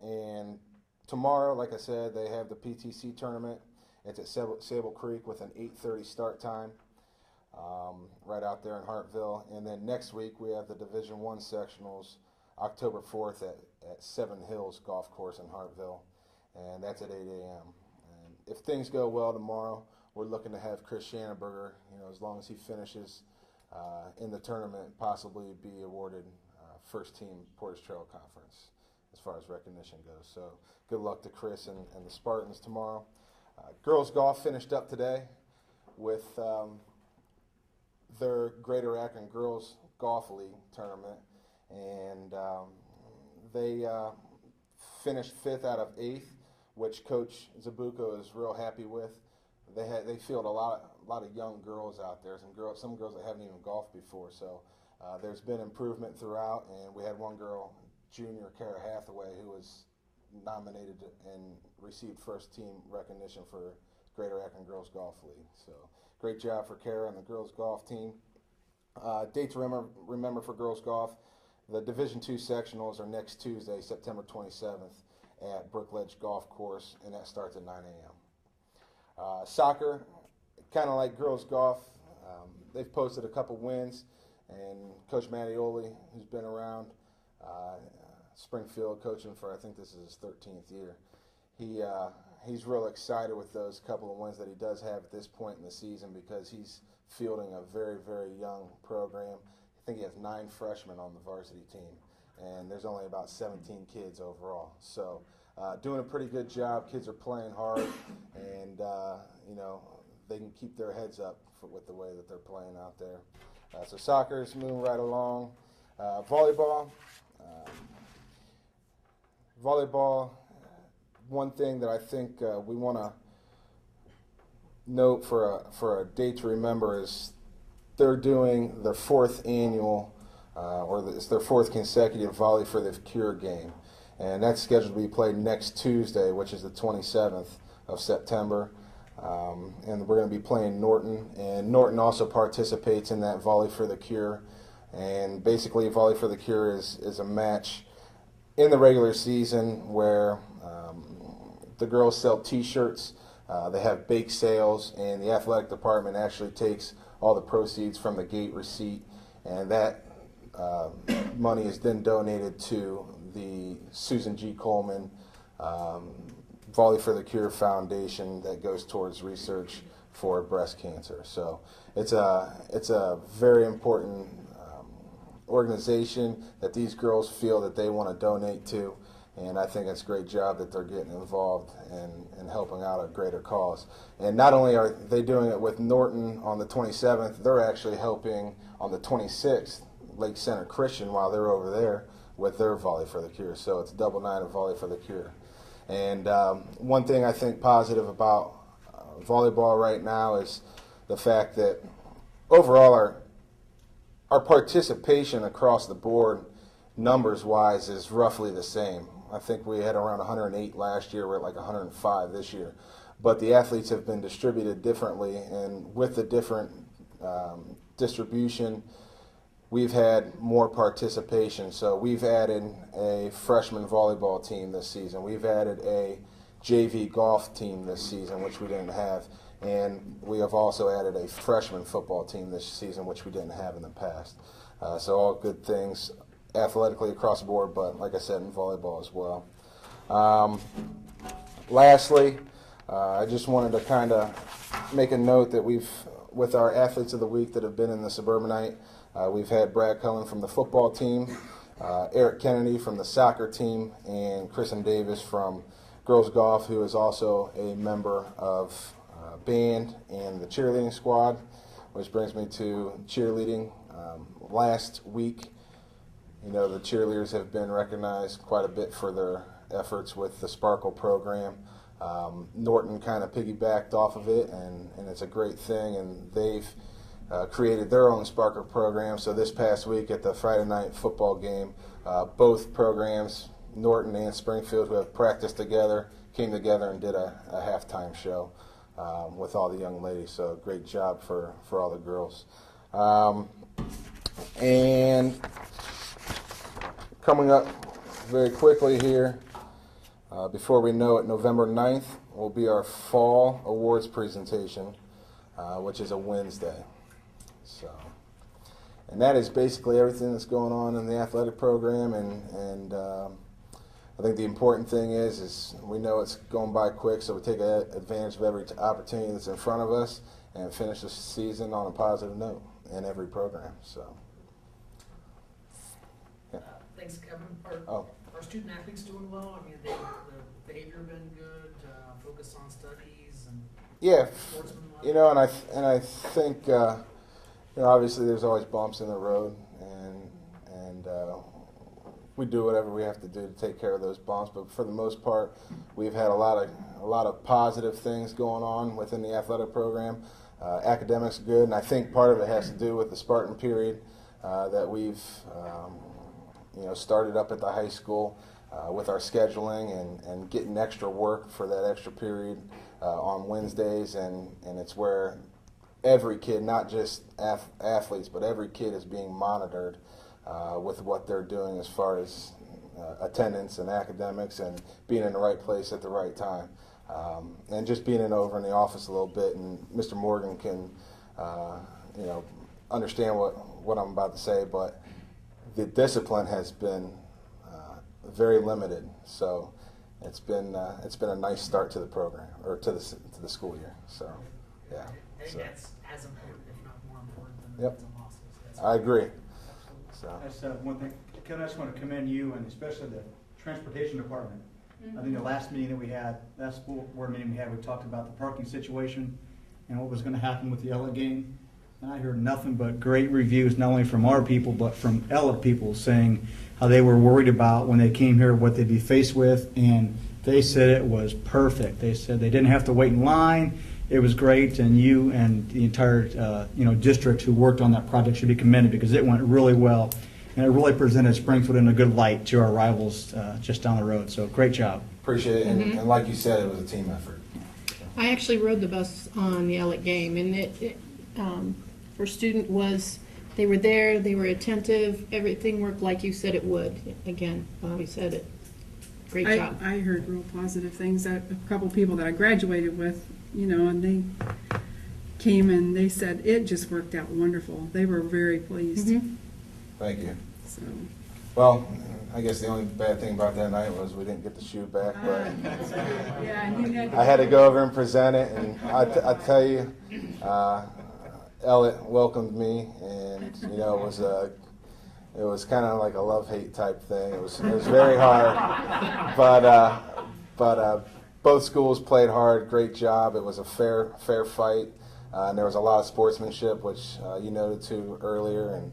And tomorrow, like I said, they have the PTC tournament. It's at Sable Creek with an 8:30 start time, right out there in Hartville. And then next week we have the Division I sectionals, October 4th at Seven Hills Golf Course in Hartville, and that's at 8 a.m. And if things go well tomorrow, we're looking to have Chris Schanenberger, as long as he finishes in the tournament, possibly be awarded first team Portage Trail Conference as far as recognition goes. So good luck to Chris and the Spartans tomorrow. Girls golf finished up today with their Greater Akron Girls Golf League tournament, and they finished 5th out of 8th, which Coach Zabuco is real happy with. They field a lot of young girls out there, some girls that haven't even golfed before. So there's been improvement throughout, and we had one girl, junior Kara Hathaway, who was nominated and received first team recognition for Greater Akron Girls Golf League. So great job for Kara and the girls golf team. Date to remember for girls golf, the Division II sectionals are next Tuesday, September 27th at Brookledge Golf Course, and that starts at 9 a.m. Soccer, kind of like girls golf, they've posted a couple wins, and Coach Mattioli, who's been around Springfield coaching for, I think this is his 13th year, he's real excited with those couple of wins that he does have at this point in the season, because he's fielding a very, very young program. I think he has 9 freshmen on the varsity team, and there's only about 17 kids overall. So doing a pretty good job. Kids are playing hard, and they can keep their heads up with the way that they're playing out there. So soccer is moving right along. Volleyball. One thing that I think we want to note for a date to remember is they're doing their 4th annual, it's their 4th consecutive Volley for the Cure game. And that's scheduled to be played next Tuesday, which is the 27th of September. And we're going to be playing Norton. And Norton also participates in that Volley for the Cure. And basically, Volley for the Cure is a match in the regular season where the girls sell T-shirts. They have bake sales, and the athletic department actually takes all the proceeds from the gate receipt, and that money is then donated to the Susan G. Coleman Volley for the Cure Foundation that goes towards research for breast cancer. So it's a very important organization that these girls feel that they want to donate to, and I think it's a great job that they're getting involved and helping out a greater cause. And not only are they doing it with Norton on the 27th, they're actually helping on the 26th Lake Center Christian while they're over there with their Volley for the Cure. So it's a double night of Volley for the Cure. And one thing I think positive about volleyball right now is the fact that overall our participation across the board, numbers-wise, is roughly the same. I think we had around 108 last year. We're at like 105 this year. But the athletes have been distributed differently, and with the different distribution, we've had more participation. So we've added a freshman volleyball team this season. We've added a JV golf team this season, which we didn't have. And we have also added a freshman football team this season, which we didn't have in the past. So all good things athletically across the board, but like I said, in volleyball as well. Lastly, I just wanted to kind of make a note that with our athletes of the week that have been in the Suburbanite, we've had Brad Cullen from the football team, Eric Kennedy from the soccer team, and Kristen Davis from girls golf, who is also a member of band and the cheerleading squad, which brings me to cheerleading. Last week, the cheerleaders have been recognized quite a bit for their efforts with the Sparkle program. Norton kind of piggybacked off of it, and it's a great thing, and they've created their own Sparkle program. So this past week at the Friday night football game, both programs, Norton and Springfield, who have practiced together, came together and did a halftime show with all the young ladies. So great job for all the girls. And coming up very quickly here, before we know it, November 9th will be our fall awards presentation, which is a Wednesday. So, and that is basically everything that's going on in the athletic program. And I think the important thing is we know it's going by quick, so we take advantage of every opportunity that's in front of us and finish the season on a positive note in every program. So. Thanks, Kevin. Are student athletes doing well? I mean, their behavior been good, focus on studies and sportsmanlike? And I think obviously there's always bumps in the road, and we do whatever we have to do to take care of those bumps. But for the most part, we've had a lot of positive things going on within the athletic program. Academics good, and I think part of it has to do with the Spartan period that we've started up at the high school with our scheduling and getting extra work for that extra period on Wednesdays, and it's where every kid, not just athletes, but every kid is being monitored with what they're doing as far as attendance and academics and being in the right place at the right time. And just being over in the office a little bit, and Mr. Morgan can understand what I'm about to say, but the discipline has been very limited, so it's been a nice start to the program, or to the school year. So, yeah. I think that's as important, if not more important, than Yep. the losses. I agree. So. That's one thing. Kevin, I just want to commend you, and especially the transportation department. I think the last school board meeting we had, we talked about the parking situation and what was going to happen with the Ella game. And I heard nothing but great reviews, not only from our people, but from Ella people, saying how they were worried about when they came here what they'd be faced with. And they said it was perfect. They said they didn't have to wait in line. It was great. And you and the entire district who worked on that project should be commended, because it went really well. And it really presented Springfield in a good light to our rivals just down the road. So great job. Appreciate it. And like you said, it was a team effort. I actually rode the bus on the Alec game, and for student was, they were there, they were attentive, everything worked like you said it would. Again, Bobby said it. Great job. I heard real positive things that a couple people that I graduated with, and they came and they said it just worked out wonderful. They were very pleased. Thank you. So. Well, I guess the only bad thing about that night was we didn't get the shoe back, but Yeah, and you had to I had to go over and present it, and I tell you, Elliot welcomed me, and it was kind of like a love-hate type thing. It was very hard, but both schools played hard. Great job. It was a fair fight, and there was a lot of sportsmanship, which you noted too earlier, and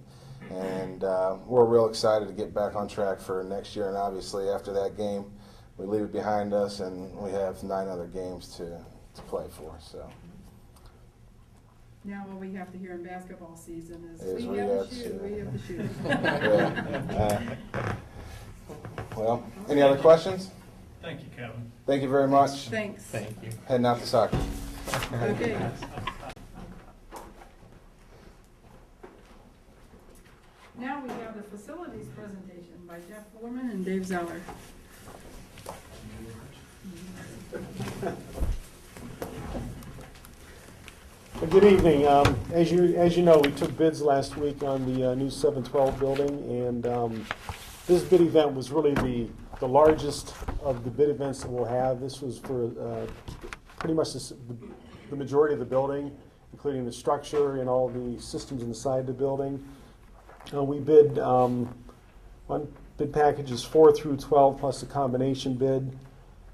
we're real excited to get back on track for next year. And obviously, after that game, we leave it behind us, and we have 9 other games to play for. So. Now what we have to hear in basketball season is, Is we have the shoe, we have the shoe. Yeah. Well, any other questions? Thank you, Kevin. Thank you very much. Thanks. Thank you. Heading out to soccer. Okay. Now we have the facilities presentation by Jeff Foreman and Dave Zeller. Well, good evening. As you know, we took bids last week on the new 712 building, and this bid event was really the largest of the bid events that we'll have. This was for pretty much the majority of the building, including the structure and all the systems inside the building. We bid on bid packages 4 through 12 plus a combination bid.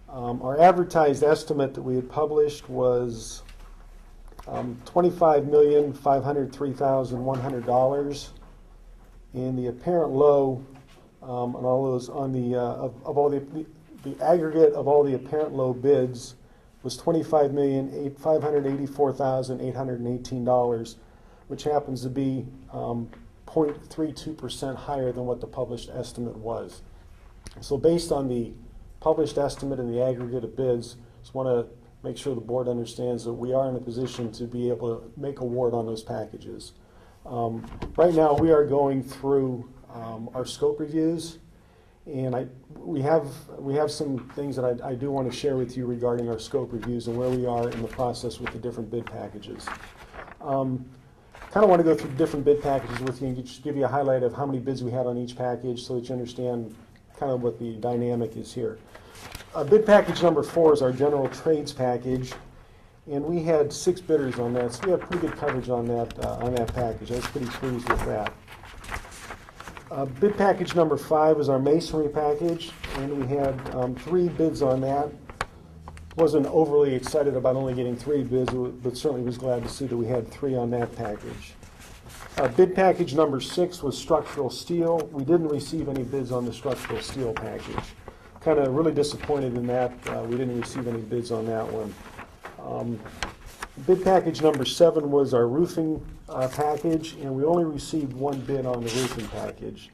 Our advertised estimate that we had published was $25,503,100, and the apparent low on all those the aggregate of all the apparent low bids was $25,584,818, which happens to be 0.32% higher than what the published estimate was. So based on the published estimate and the aggregate of bids, just want to make sure the board understands that we are in a position to be able to make award on those packages. Right now we are going through our scope reviews, and we have some things that I do want to share with you regarding our scope reviews and where we are in the process with the different bid packages. Kind of want to go through different bid packages with you and just give you a highlight of how many bids we had on each package so that you understand kind of what the dynamic is here. Bid package number 4 is our general trades package, and we had 6 bidders on that, so we had pretty good coverage on that package. I was pretty pleased with that. Bid package number 5 is our masonry package, and we had 3 bids on that. Wasn't overly excited about only getting 3 bids, but certainly was glad to see that we had 3 on that package. Bid package number 6 was structural steel. We didn't receive any bids on the structural steel package. Kind of really disappointed in that. We didn't receive any bids on that one. Bid package number 7 was our roofing package, and we only received 1 bid on the roofing package.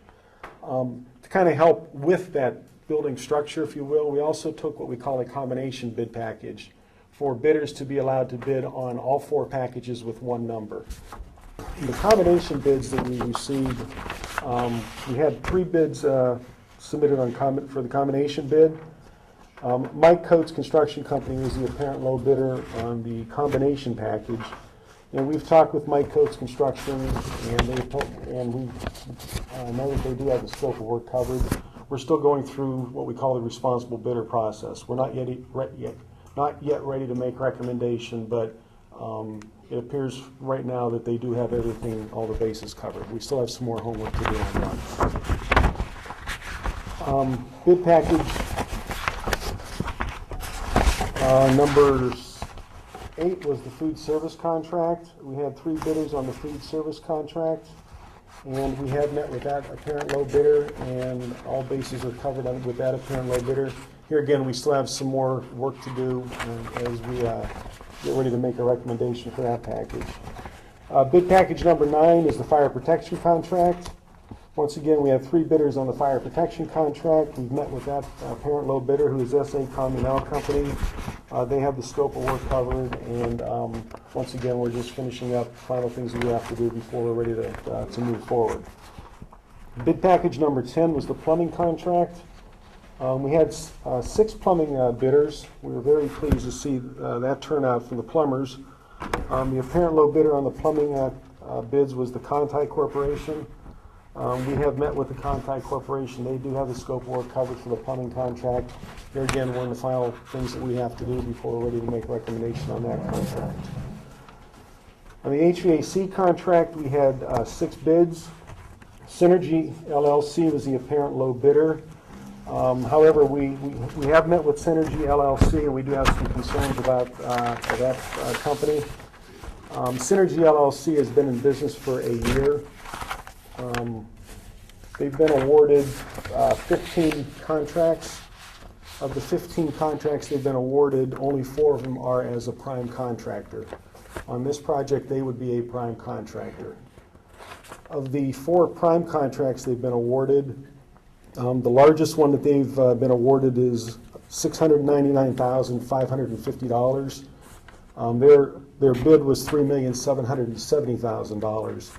To kind of help with that building structure, if you will, we also took what we call a combination bid package for bidders to be allowed to bid on all 4 packages with 1 number. The combination bids that we received, we had 3 bids submitted for the combination bid. Mike Coates Construction Company was the apparent low bidder on the combination package. And we've talked with Mike Coates Construction, and we know that they do have the scope of work covered. We're still going through what we call the responsible bidder process. We're not yet ready to make recommendation, but it appears right now that they do have everything, all the bases covered. We still have some more homework to do on that. Bid package number 8 was the food service contract. We had 3 bidders on the food service contract, and we have met with that apparent low bidder, and all bases are covered with that apparent low bidder. Here again, we still have some more work to do as we get ready to make a recommendation for that package. Bid package number 9 is the fire protection contract. Once again, we have 3 bidders on the fire protection contract. We've met with that apparent low bidder, who is S.A. Communal Company. They have the scope of work covered, and once again, we're just finishing up final things that we have to do before we're ready to move forward. Bid package number 10 was the plumbing contract. We had 6 plumbing bidders. We were very pleased to see that turnout from the plumbers. The apparent low bidder on the plumbing bids was the Conti Corporation. We have met with the Conti Corporation. They do have the scope of work covered for the plumbing contract. Here again, we're in the final things that we have to do before we're ready to make a recommendation on that contract. On the HVAC contract, we had 6 bids. Synergy LLC was the apparent low bidder. However, we have met with Synergy LLC, and we do have some concerns about that company. Synergy LLC has been in business for a year. They've been awarded 15 contracts, Of the 15 contracts they've been awarded, only 4 of them are as a prime contractor. On this project, they would be a prime contractor. Of the 4 prime contracts they've been awarded, the largest one that they've been awarded is $699,550. Their bid was $3,770,000.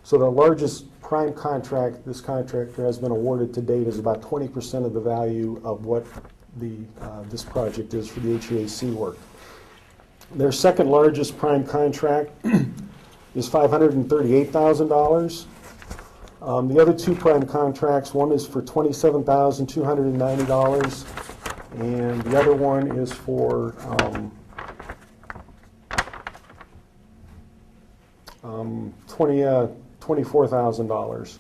So the largest prime contract this contractor has been awarded to date is about 20% of the value of what this project is for the HVAC work. Their second largest prime contract is $538,000. The other 2 prime contracts, one is for $27,290, and the other one is for $24,000.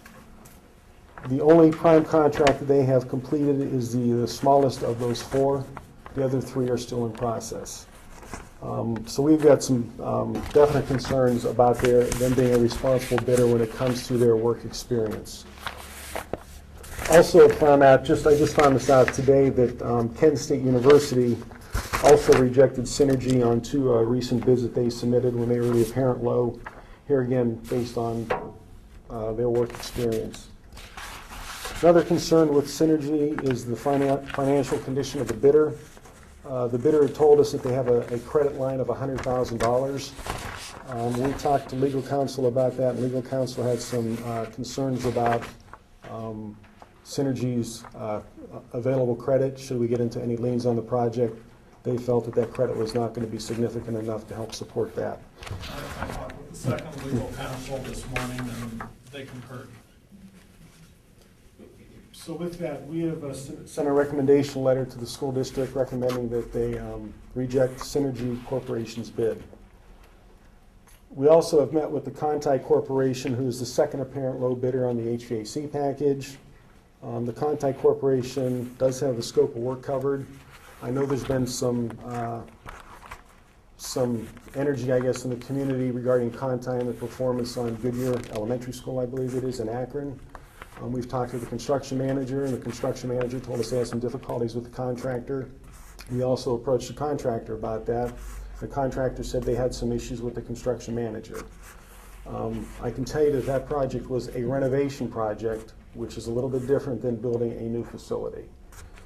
The only prime contract that they have completed is the smallest of those 4. The other 3 are still in process. So we've got some definite concerns about them being a responsible bidder when it comes to their work experience. Also found out, I just found this out today, that Kent State University also rejected Synergy on 2 recent bids that they submitted when they were the apparent low, here again based on their work experience. Another concern with Synergy is the financial condition of the bidder. The bidder told us that they have a credit line of $100,000. We talked to legal counsel about that, and legal counsel had some concerns about Synergy's available credit should we get into any liens on the project. They felt that credit was not going to be significant enough to help support that. I talked with the second legal counsel this morning, and they concurred. So with that, we have sent a recommendation letter to the school district recommending that they reject Synergy Corporation's bid. We also have met with the Conti Corporation, who is the second apparent low bidder on the HVAC package. The Conti Corporation does have the scope of work covered. I know there's been some energy, I guess, in the community regarding Conti and the performance on Goodyear Elementary School, I believe it is, in Akron. We've talked to the construction manager, and the construction manager told us they had some difficulties with the contractor. We also approached the contractor about that. The contractor said they had some issues with the construction manager. I can tell you that project was a renovation project, which is a little bit different than building a new facility.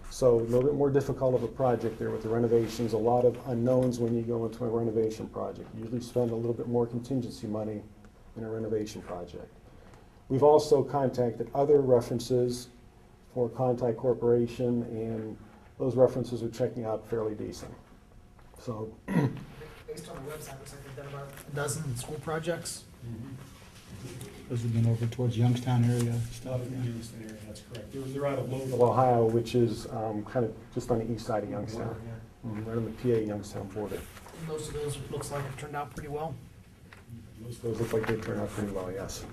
So a little bit more difficult of a project there with the renovations, a lot of unknowns when you go into a renovation project. You usually spend a little bit more contingency money in a renovation project. We've also contacted other references for Conti Corporation, and those references are checking out fairly decent. So, Based on the website, it looks like they've done about a dozen school projects. Those have been over towards Youngstown area stuff. Youngstown area, that's correct. They're out of Louisville, Ohio, which is kind of just on the east side of Youngstown, right on the PA-Youngstown border. Most of those looks like it turned out pretty well. Most of those look like they turned out pretty well, yes.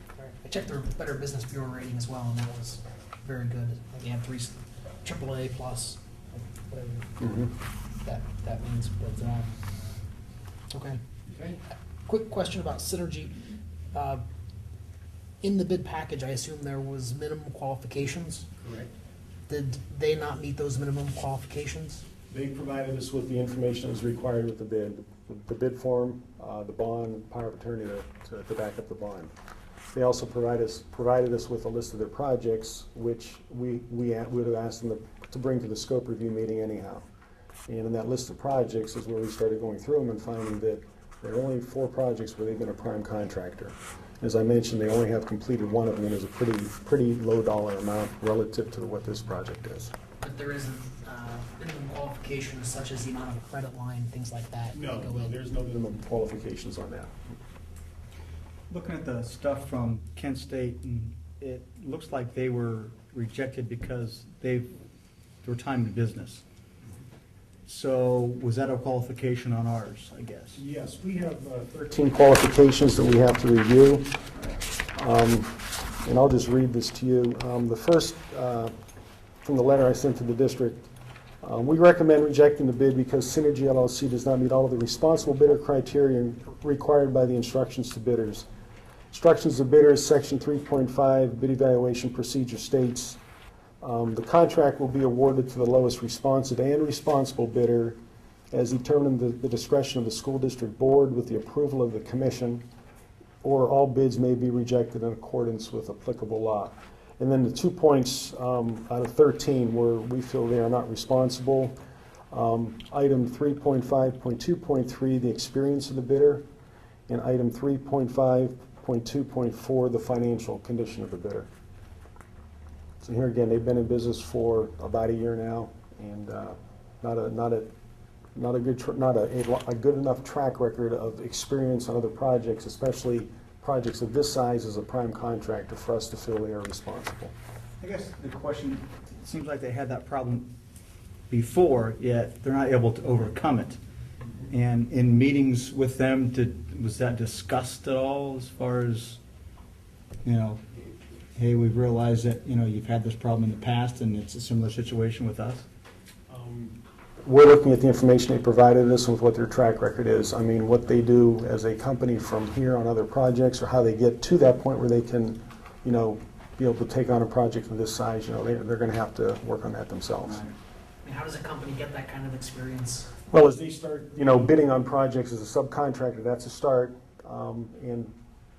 I checked their Better Business Bureau rating as well, and that was very good. They had 3 AAA plus, whatever that means. But okay. Quick question about Synergy. In the bid package, I assume there was minimum qualifications. Correct. Did they not meet those minimum qualifications? They provided us with the information that was required with the bid. The bid form, the bond, power of attorney to back up the bond. They also provided us with a list of their projects, which we would have asked them to bring to the scope review meeting anyhow. And in that list of projects is where we started going through them and finding that there are only 4 projects where they've been a prime contractor. As I mentioned, they only have completed one of them, and it's a pretty low dollar amount relative to what this project is. But there isn't minimum qualifications such as the amount of credit line, things like that. No, there's no minimum qualifications on that. Looking at the stuff from Kent State, and it looks like they were rejected because they were time in business. So was that a qualification on ours, I guess? Yes, we have 13 qualifications that we have to review. And I'll just read this to you. The first, from the letter I sent to the district, we recommend rejecting the bid because Synergy LLC does not meet all of the responsible bidder criteria required by the instructions to bidders. Instructions to bidders, section 3.5, bid evaluation procedure states, The contract will be awarded to the lowest responsive and responsible bidder as determined the discretion of the school district board with the approval of the commission, or all bids may be rejected in accordance with applicable law. And then the 2 points out of 13 where we feel they are not responsible. Item 3.5.2.3, the experience of the bidder, and item 3.5.2.4, the financial condition of the bidder. So here again, they've been in business for about a year now, and not a good enough track record of experience on other projects, especially projects of this size as a prime contractor, for us to feel they are responsible. I guess the question, it seems like they had that problem before, yet they're not able to overcome it. And in meetings with them, was that discussed at all as far as, hey, we've realized that, you've had this problem in the past and it's a similar situation with us? We're looking at the information they provided us with what their track record is. I mean, what they do as a company from here on other projects, or how they get to that point where they can, be able to take on a project of this size. They're going to have to work on that themselves. I mean, how does a company get that kind of experience? Well, as they start, bidding on projects as a subcontractor, that's a start. And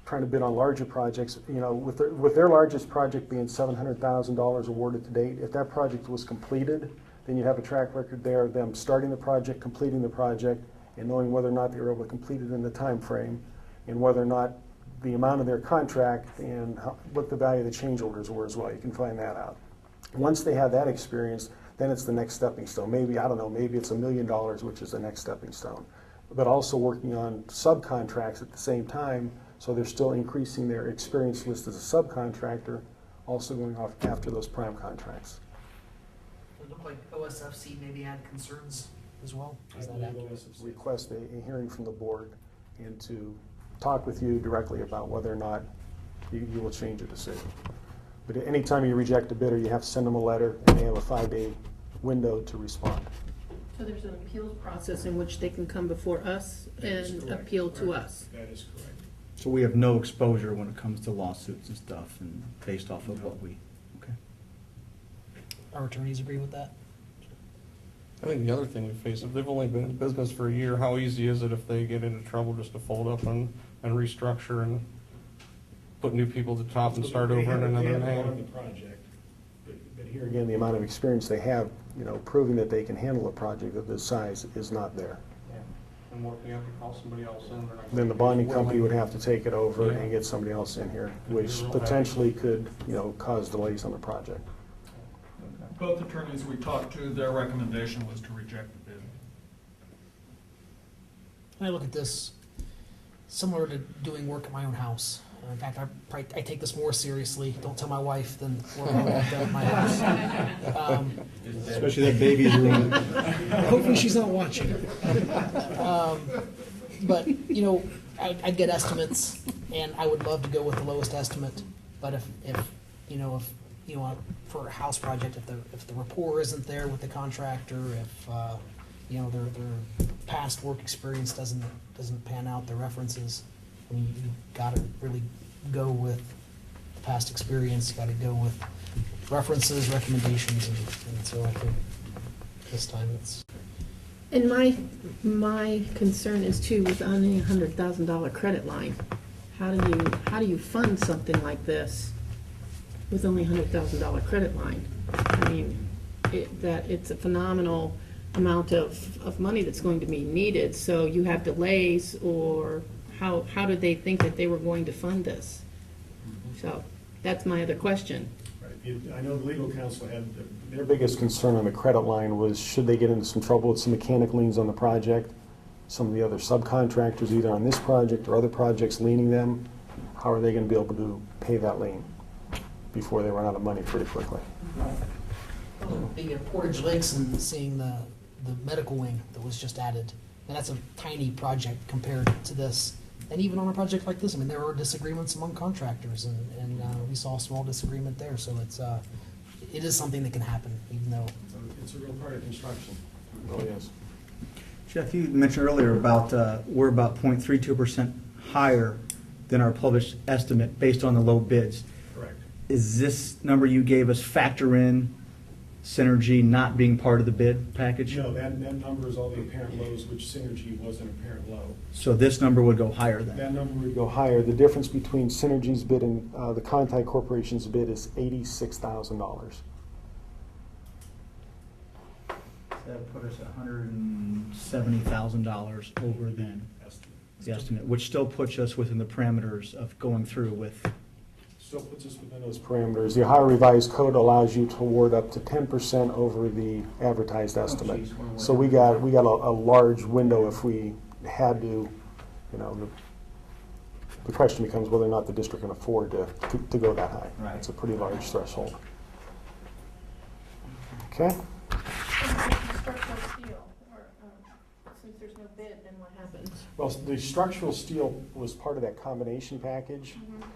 trying to bid on larger projects, with their largest project being $700,000 awarded to date, if that project was completed, then you'd have a track record there of them starting the project, completing the project, and knowing whether or not they were able to complete it in the time frame, and whether or not the amount of their contract and what the value of the change orders were as well. You can find that out. Once they have that experience, then it's the next stepping stone. Maybe, I don't know, maybe it's $1 million, which is the next stepping stone. But also working on subcontracts at the same time, so they're still increasing their experience list as a subcontractor, also going off after those prime contracts. It looked like OSFC maybe had concerns as well. Is that accurate? Request a hearing from the board and to talk with you directly about whether or not you will change your decision. But anytime you reject a bidder, you have to send them a letter, and they have a 5-day window to respond. So there's an appeals process in which they can come before us and appeal to us. That is correct. So we have no exposure when it comes to lawsuits and stuff, and based off of what we, okay. Our attorneys agree with that? I think the other thing we face, if they've only been in business for a year, how easy is it if they get into trouble just to fold up and restructure and put new people at the top and start over in another name? But here again, the amount of experience they have, proving that they can handle a project of this size is not there. And what if you have to call somebody else in? Then the bonding company would have to take it over and get somebody else in here, which potentially could, cause delays on the project. Both attorneys we talked to, their recommendation was to reject the bid. I look at this similar to doing work at my own house. In fact, I take this more seriously, don't tell my wife, than work I've done at my house. Especially that baby's room. Hopefully she's not watching. But, I'd get estimates, and I would love to go with the lowest estimate. But if for a house project, if the rapport isn't there with the contractor, if their past work experience doesn't pan out, their references, I mean, you gotta really go with past experience. You gotta go with references, recommendations, and so I think this time it's. And my concern is too, with only $100,000 credit line, how do you fund something like this with only $100,000 credit line? I mean, it's a phenomenal amount of money that's going to be needed, so you have delays, or how did they think that they were going to fund this? So that's my other question. I know the legal counsel had, their biggest concern on the credit line was, should they get into some trouble with some mechanic liens on the project, some of the other subcontractors either on this project or other projects leaning them, how are they going to be able to pay that lien before they run out of money pretty quickly? Being at Portage Lakes and seeing the medical wing that was just added, and that's a tiny project compared to this. And even on a project like this, I mean, there are disagreements among contractors, and we saw a small disagreement there. So it is something that can happen, even though it's a real part of construction. Oh yes. Jeff, you mentioned earlier about we're about 0.32% higher than our published estimate based on the low bids. Correct. is this number you gave us factor in Synergy not being part of the bid package? No, that number is all the apparent lows, which Synergy was an apparent low. So this number would go higher then? That number would go higher. The difference between Synergy's bid and the Conti Corporation's bid is $86,000. That would put us at $170,000 over then the estimate, which still puts us within the parameters of going through with. Still puts us within those parameters. The Ohio Revised Code allows you to award up to 10% over the advertised estimate. So we got a large window if we had to, you know, the question becomes whether or not the district can afford to go that high. Right. It's a pretty large threshold. Okay? Structural steel, or, since there's no bid, then what happens? Well, the structural steel was part of that combination package.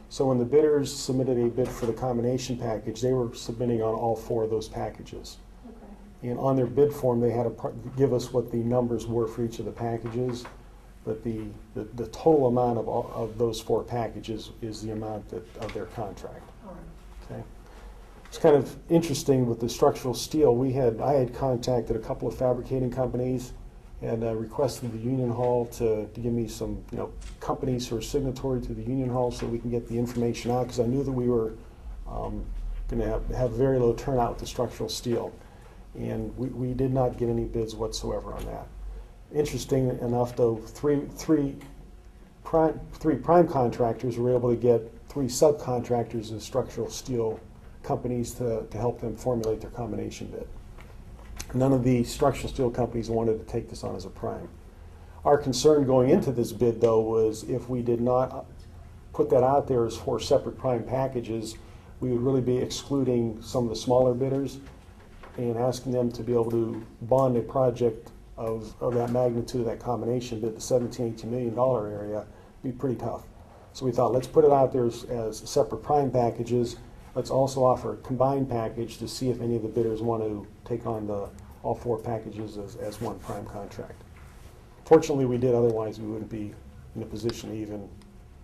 So when the bidders submitted a bid for the combination package, they were submitting on all 4 of those packages. Okay. And on their bid form, they had to give us what the numbers were for each of the packages. But the total amount of those 4 packages is the amount of their contract. All right. Okay. It's kind of interesting with the structural steel. I had contacted a couple of fabricating companies and requested the Union Hall to give me some, companies who are signatory to the Union Hall so we can get the information out, because I knew that we were going to have very low turnout with the structural steel. And we did not get any bids whatsoever on that. Interesting enough, though, three prime contractors were able to get 3 subcontractors of structural steel companies to help them formulate their combination bid. None of the structural steel companies wanted to take this on as a prime. Our concern going into this bid, though, was if we did not put that out there as 4 separate prime packages, we would really be excluding some of the smaller bidders and asking them to be able to bond a project of that magnitude, of that combination bid, the $17-18 million area, be pretty tough. So we thought, let's put it out there as separate prime packages. Let's also offer a combined package to see if any of the bidders want to take on all 4 packages as one prime contract. Fortunately, we did, otherwise we wouldn't be in a position to even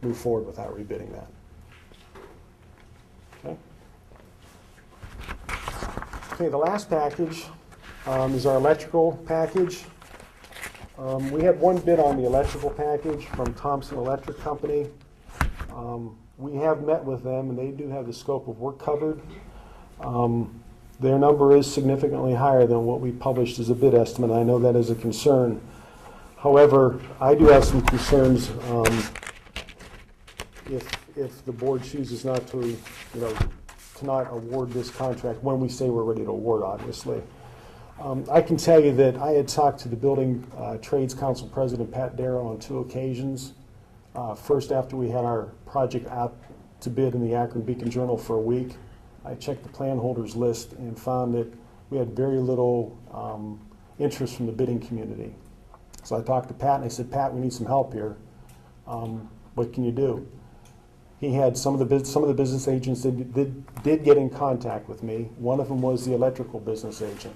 move forward without rebidding that. Okay, the last package is our electrical package. We had 1 bid on the electrical package from Thompson Electric Company. We have met with them, and they do have the scope of work covered. Their number is significantly higher than what we published as a bid estimate. I know that is a concern. However, I do have some concerns if the board chooses not to, to not award this contract when we say we're ready to award, obviously. I can tell you that I had talked to the Building Trades Council President, Pat Darrow, on 2 occasions. First, after we had our project out to bid in the Akron Beacon Journal for a week, I checked the plan holders list and found that we had very little interest from the bidding community. So I talked to Pat and I said, Pat, we need some help here. What can you do? He had some of the business agents that did get in contact with me. One of them was the electrical business agent.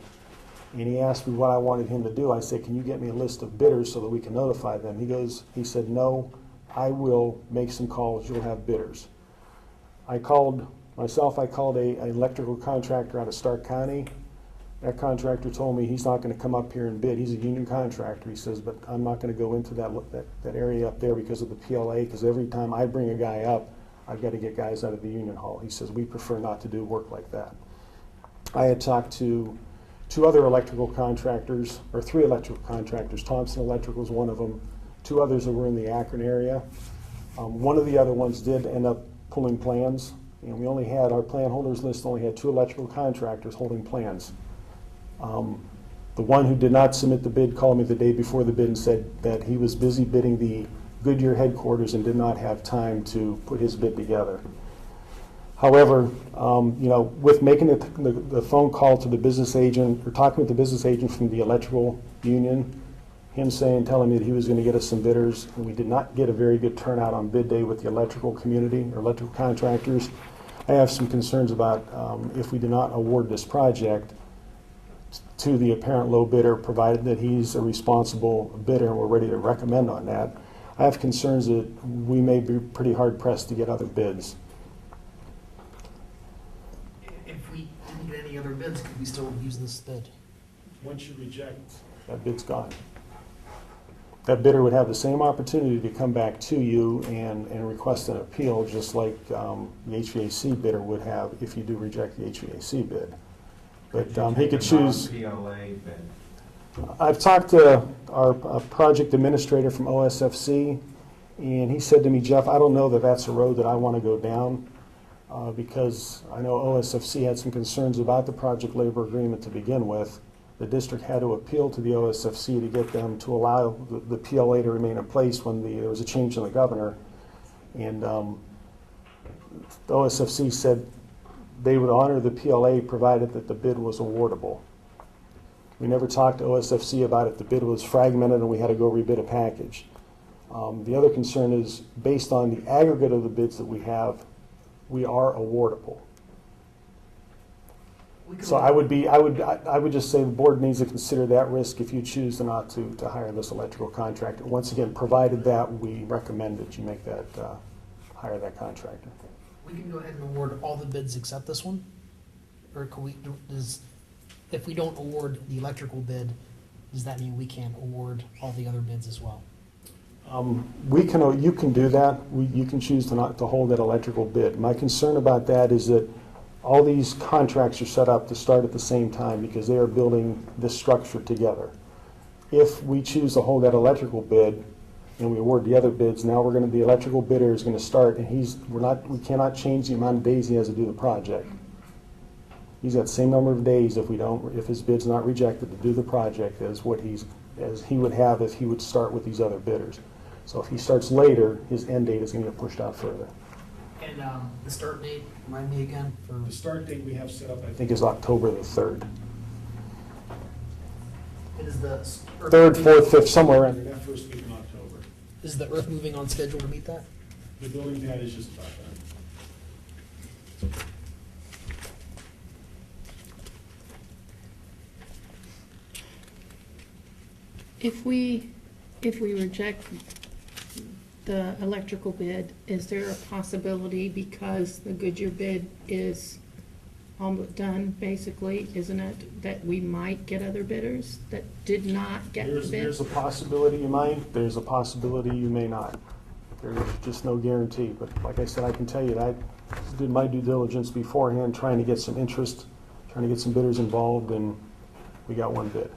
And he asked me what I wanted him to do. I said, can you get me a list of bidders so that we can notify them? He said, no, I will make some calls. You'll have bidders. I called an electrical contractor out of Stark County. That contractor told me he's not going to come up here and bid. He's a union contractor. He says, but I'm not going to go into that area up there because of the PLA, because every time I bring a guy up, I've got to get guys out of the union hall. He says, we prefer not to do work like that. I had talked to 2 other electrical contractors, or 3 electrical contractors. Thompson Electrical was one of them. 2 others that were in the Akron area. One of the other ones did end up pulling plans, and we only had, our plan holders list only had 2 electrical contractors holding plans. The one who did not submit the bid called me the day before the bid and said that he was busy bidding the Goodyear headquarters and did not have time to put his bid together. However, with making the phone call to the business agent, or talking with the business agent from the electrical union, him telling me that he was going to get us some bidders, and we did not get a very good turnout on bid day with the electrical community or electrical contractors. I have some concerns about if we do not award this project to the apparent low bidder, provided that he's a responsible bidder and we're ready to recommend on that. I have concerns that we may be pretty hard pressed to get other bids. bids, could we still use this bid? Once you reject, that bid's gone. That bidder would have the same opportunity to come back to you and request an appeal, just like the HVAC bidder would have if you do reject the HVAC bid. But he could choose. PLA bid. I've talked to our project administrator from OSFC, and he said to me, Jeff, I don't know that that's a road that I want to go down, because I know OSFC had some concerns about the project labor agreement to begin with. The district had to appeal to the OSFC to get them to allow the PLA to remain in place when there was a change in the governor. And the OSFC said they would honor the PLA provided that the bid was awardable. We never talked to OSFC about if the bid was fragmented and we had to go rebid a package. The other concern is, based on the aggregate of the bids that we have, we are awardable. So I would just say the board needs to consider that risk if you choose not to hire this electrical contractor. Once again, provided that we recommend that you make that, hire that contractor. We can go ahead and award all the bids except this one? Or can we, if we don't award the electrical bid, does that mean we can't award all the other bids as well? You can do that. You can choose to hold that electrical bid. My concern about that is that all these contracts are set up to start at the same time because they are building this structure together. If we choose to hold that electrical bid and we award the other bids, now the electrical bidder is gonna start, and we cannot change the amount of days he has to do the project. He's got the same number of days if his bid's not rejected to do the project as he would have if he would start with these other bidders. So if he starts later, his end date is gonna get pushed out further. And the start date, remind me again, for The start date we have set up, I think, is October the 3rd. it is the. 3rd, 4th, 5th, somewhere in there. That first week in October. Is the earth moving on schedule to meet that? The building pad is just about done. If we reject the electrical bid, is there a possibility, because the Goodyear bid is almost done, basically, isn't it, that we might get other bidders that did not get the bid? There's a possibility you might, there's a possibility you may not. There's just no guarantee, but like I said, I can tell you that I did my due diligence beforehand, trying to get some interest, trying to get some bidders involved, and we got one bid.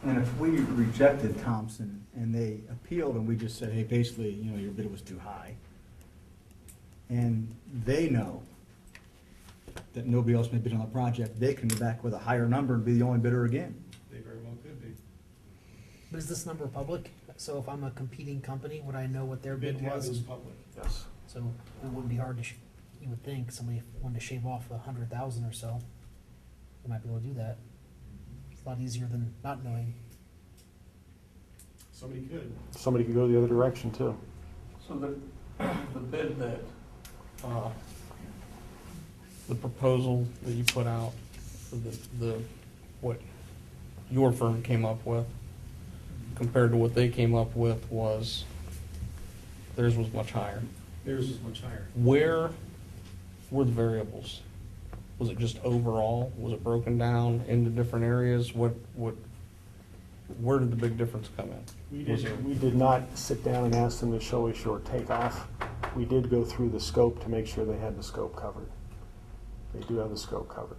And if we rejected Thompson and they appealed and we just said, hey, basically, your bid was too high, and they know that nobody else may bid on the project, they can go back with a higher number and be the only bidder again. They very well could be. But is this number public? So if I'm a competing company, would I know what their bid was? is public. Yes. So it wouldn't be hard to, you would think, somebody wanted to shave off 100,000 or so, they might be able to do that. It's a lot easier than not knowing. Somebody could go the other direction, too. So the bid that, the proposal that you put out, for what your firm came up with, compared to what they came up with, theirs was much higher. Theirs is much higher. Where were the variables? Was it just overall? Was it broken down into different areas? Where did the big difference come in? We did not sit down and ask them to show a short takeoff. We did go through the scope to make sure they had the scope covered. They do have the scope covered.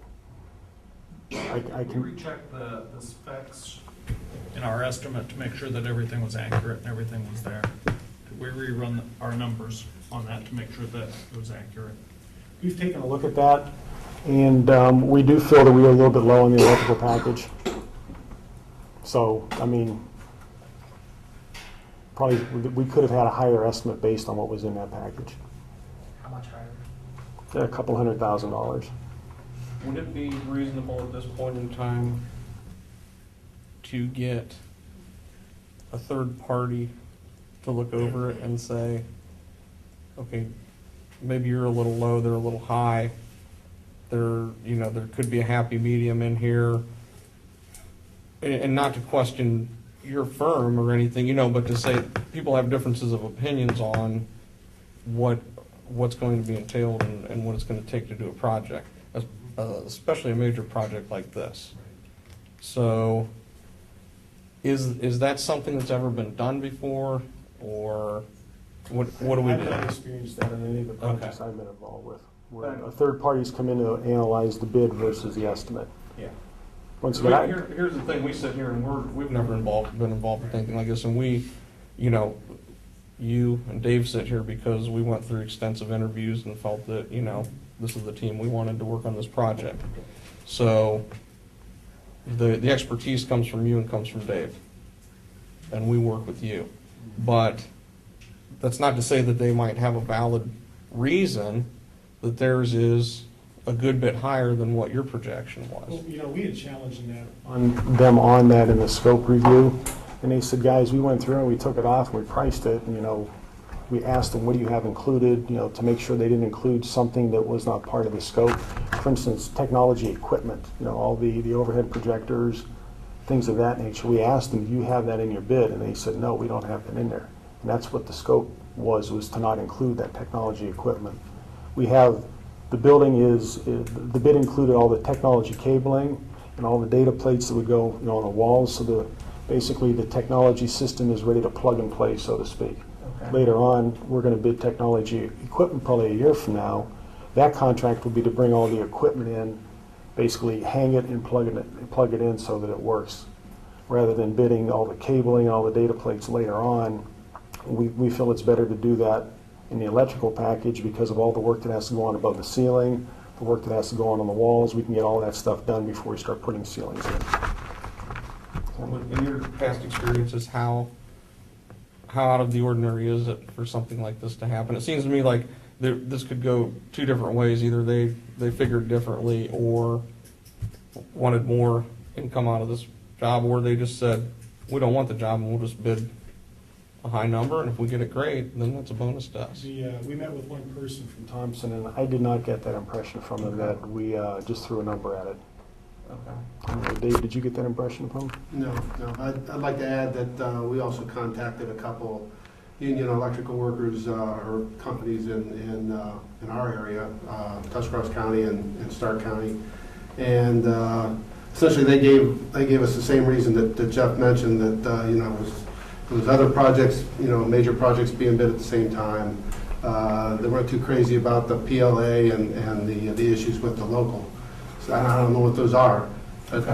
I We can rechecked the specs in our estimate to make sure that everything was accurate and everything was there. We rerun our numbers on that to make sure that it was accurate. We've taken a look at that, and we do feel that we are a little bit low on the electrical package. So, I mean, probably we could have had a higher estimate based on what was in that package. How much higher? A couple $100,000. Would it be reasonable at this point in time to get a third party to look over it and say, okay, maybe you're a little low, they're a little high, there could be a happy medium in here, and not to question your firm or anything, but to say people have differences of opinions on what's going to be entailed and what it's going to take to do a project. especially a major project like this. So, is that something that's ever been done before, or what do we do? I've not experienced that in any of the projects Okay. I've been involved with, where a third party's come in to analyze the bid versus the estimate. Yeah. Once again, Here's the thing, we sit here and we've never been involved with anything like this, and we, you know, you and Dave sit here because we went through extensive interviews and felt that, you know, this is the team we wanted to work on this project. So, the expertise comes from you and comes from Dave, and we work with you. But that's not to say that they might have a valid reason that theirs is a good bit higher than what your projection was. Well, you know, we had challenged them on that in the scope review, and they said, guys, we went through and we took it off and we priced it, and, you know, we asked them, what do you have included, you know, to make sure they didn't include something that was not part of the scope. For instance, technology equipment, you know, all the overhead projectors, things of that nature. We asked them, do you have that in your bid? And they said, no, we don't have that in there. And that's what the scope was to not include that technology equipment. We have, the building the bid included all the technology cabling and all the data plates that would go, you know, on the walls, so basically the technology system is ready to plug and play, so to speak. Okay. Later on, we're going to bid technology equipment probably a year from now. That contract will be to bring all the equipment in, basically hang it and plug it in so that it works. Rather than bidding all the cabling and all the data plates later on, we feel it's better to do that in the electrical package because of all the work that has to go on above the ceiling, the work that has to go on the walls. We can get all that stuff done before we start putting ceilings in. In your past experiences, how out of the ordinary is it for something like this to happen? It seems to me like this could go two different ways. Either they figured differently or wanted more income out of this job, or they just said, we don't want the job and we'll just bid a high number, and if we get it great, then that's a bonus to us. We met with one person from Thompson, and I did not get that impression from them that we just threw a number at it. Okay. Dave, did you get that impression from him? No. I'd like to add that we also contacted a couple union electrical workers or companies in our area, Tuscarawas County and Stark County, and essentially they gave us the same reason that Jeff mentioned, that you know, there was other projects, you know, major projects being bid at the same time. They weren't too crazy about the PLA and the issues with the local. So I don't know what those are, but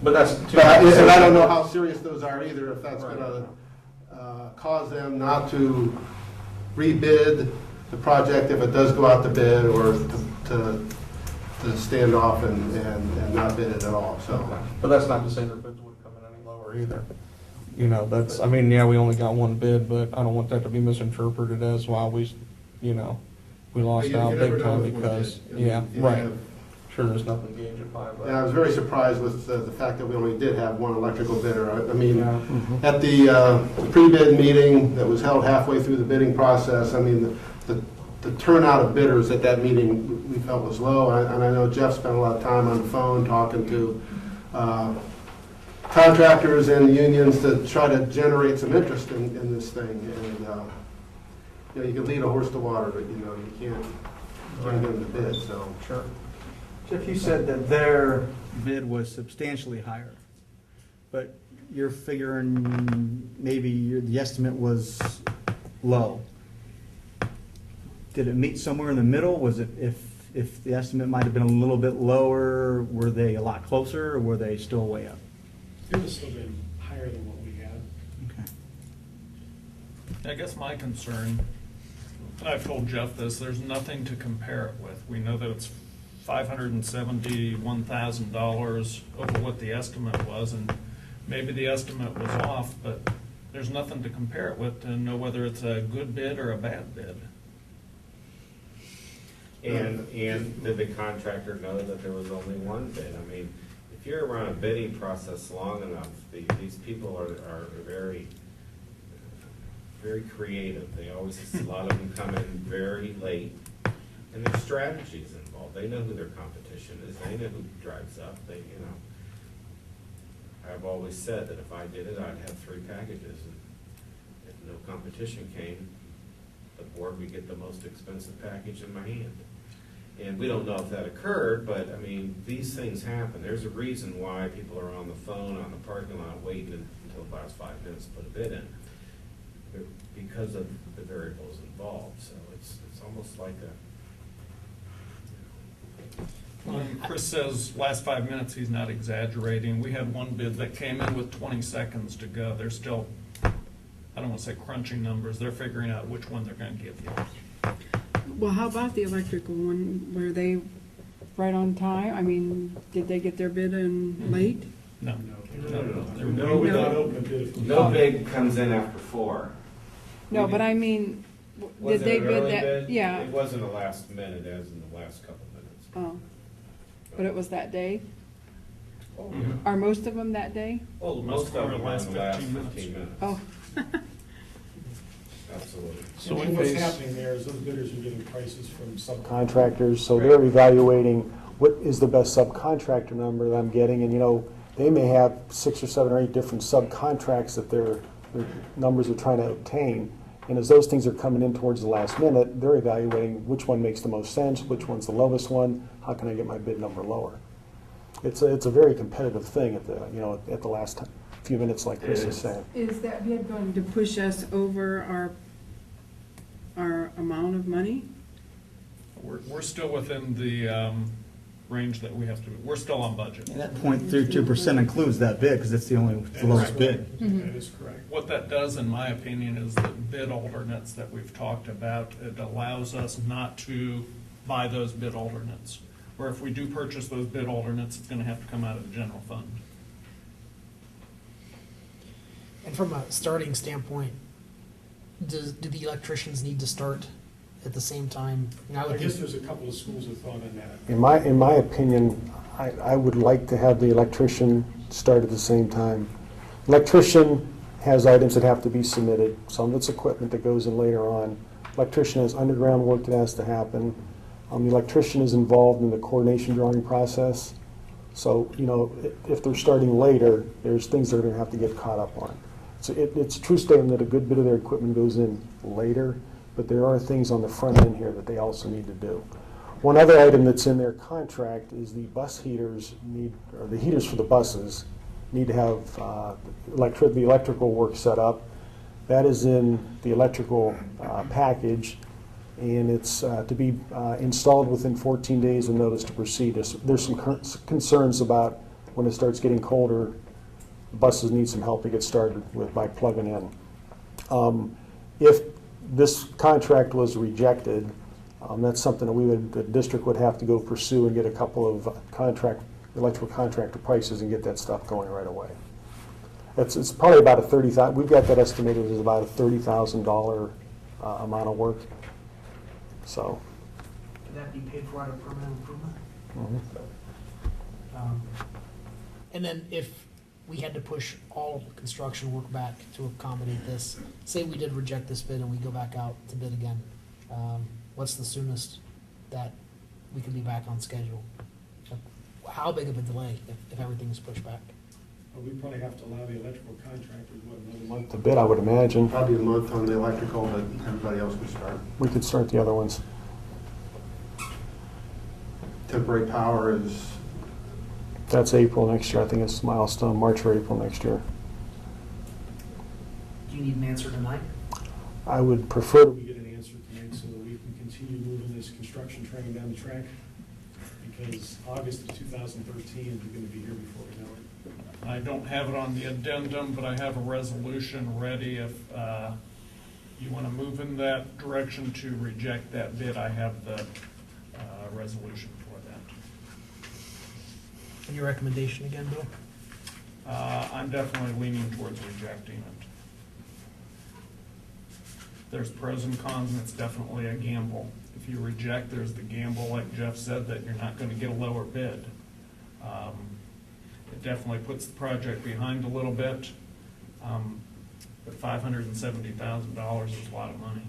But that's and I don't know how serious those are either. If that's going to cause them not to rebid the project if it does go out to bid, or to stand off and not bid it at all. So, but that's not to say their bids would come in any lower either. You know, that's, I mean, yeah, we only got one bid, but I don't want that to be misinterpreted as why we, you know, we lost You out never big know time with one because, bid. yeah, You right. have- Sure, there's nothing to gauge it by, but. yeah, I was very surprised with the fact that we only did have one electrical bidder. I mean, Yeah. at the pre-bid meeting that was held halfway through the bidding process, I mean, the turnout of bidders at that meeting we felt was low. And I know Jeff spent a lot of time on the phone talking to contractors and unions to try to generate some interest in this thing. And you know, you can lead a horse to water, but you know, you can't get them to bid. So Sure. Jeff, you said that their bid was substantially higher, but you're figuring maybe the estimate was low. Did it meet somewhere in the middle? Was it, if the estimate might have been a little bit lower, were they a lot closer, or were they still way up? It was still been higher than what we had. Okay. I guess my concern, I've told Jeff this, there's nothing to compare it with. We know that it's $571,000 over what the estimate was, and maybe the estimate was off, but there's nothing to compare it with to know whether it's a good bid or a bad bid. And did the contractor know that there was only one bid? I mean, if you're around a bidding process long enough, these people are very, very creative. They always, a lot of them come in very late, and there's strategies involved. They know who their competition is. They know who drives up. They, you know, I've always said that if I did it, I'd have 3 packages, and if no competition came, the board would get the most expensive package in my hand. And we don't know if that occurred, but I mean, these things happen. There's a reason why people are on the phone, on the parking lot, waiting until the last 5 minutes to put a bid in. Because of the variables involved, so it's almost like a. When Chris says last 5 minutes, he's not exaggerating. We had one bid that came in with 20 seconds to go. They're still, I don't want to say crunching numbers, they're figuring out which one they're going to give you. Well, how about the electrical one? Were they right on time? I mean, did they get their bid in late? No. No bid comes in after 4. No, but I mean, Was did it they an bid early that? bid? Yeah. It wasn't a last minute as in the last couple minutes. Oh, but it was that day? Oh, Are most of them that day? Oh, Most of them the were last in the last 15 minutes. 15 minutes. Oh. Absolutely. So And in what's phase- happening there is those bidders are getting prices from Contractors, so they're evaluating what is the best subcontractor number that I'm getting, and they may have 6 or 7 or 8 different subcontracts that their numbers are trying to obtain. And as those things are coming in towards the last minute, they're evaluating which one makes the most sense, which one's the lowest one, how can I get my bid number lower? It's a very competitive thing at the last few minutes, like Chris is saying. Is that bid going to push us over our amount of money? We're still within the range that we have to, we're still on budget. And that 0.32% includes that bid, because it's the lowest bid. That is correct. What that does, in my opinion, is the bid alternates that we've talked about, it allows us not to buy those bid alternates. Where if we do purchase those bid alternates, it's gonna have to come out of the general fund. And from a starting standpoint, do the electricians need to start at the same time? I guess there's a couple of schools of thought on that. In my opinion, I would like to have the electrician start at the same time. Electrician has items that have to be submitted. Some of it's equipment that goes in later on. Electrician has underground work that has to happen. The electrician is involved in the coordination drawing process. So, if they're starting later, there's things they're going to have to get caught up on. So it's a true statement that a good bit of their equipment goes in later, but there are things on the front end here that they also need to do. One other item that's in their contract is the bus heaters the heaters for the buses need to have the electrical work set up. That is in the electrical package, and it's to be installed within 14 days of notice to proceed. There's some concerns about when it starts getting colder, buses need some help to get started with by plugging in. If this contract was rejected, that's something that the district would have to go pursue and get a couple of electrical contractor prices and get that stuff going right away. It's probably about we've got that estimated as about a $30,000 amount of work. So. Could that be paid for out of permanent improvement? Mm-hmm. And then if we had to push all construction work back to accommodate this, say we did reject this bid and we go back out to bid again, what's the soonest that we could be back on schedule? How big of a delay if everything's pushed back? We probably have to allow the electrical contractors, another month? To bid, I would imagine. Probably a month on the electrical, but everybody else can start. We could start the other ones. Temporary power is, That's April next year. I think it's milestone, March or April next year. Do you need an answer tonight? I would prefer We get an answer tonight so that we can continue moving this construction train down the track, because August of 2013, we're gonna be here before we know it. I don't have it on the addendum, but I have a resolution ready if you want to move in that direction to reject that bid. I have the resolution for that. And your recommendation again, Bill? I'm definitely leaning towards rejecting it. There's pros and cons, and it's definitely a gamble. If you reject, there's the gamble, like Jeff said, that you're not going to get a lower bid. It definitely puts the project behind a little bit, but $570,000 is a lot of money.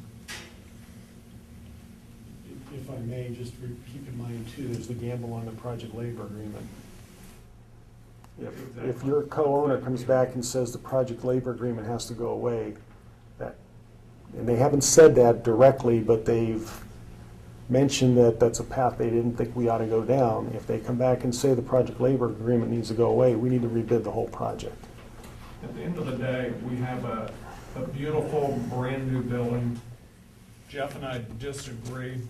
If I may, just keep in mind too, there's the gamble on the project labor agreement. If your co-owner comes back and says the project labor agreement has to go away, and they haven't said that directly, but they've mentioned that that's a path they didn't think we ought to go down. If they come back and say the project labor agreement needs to go away, we need to rebid the whole project. At the end of the day, we have a beautiful, brand-new building. Jeff and I disagree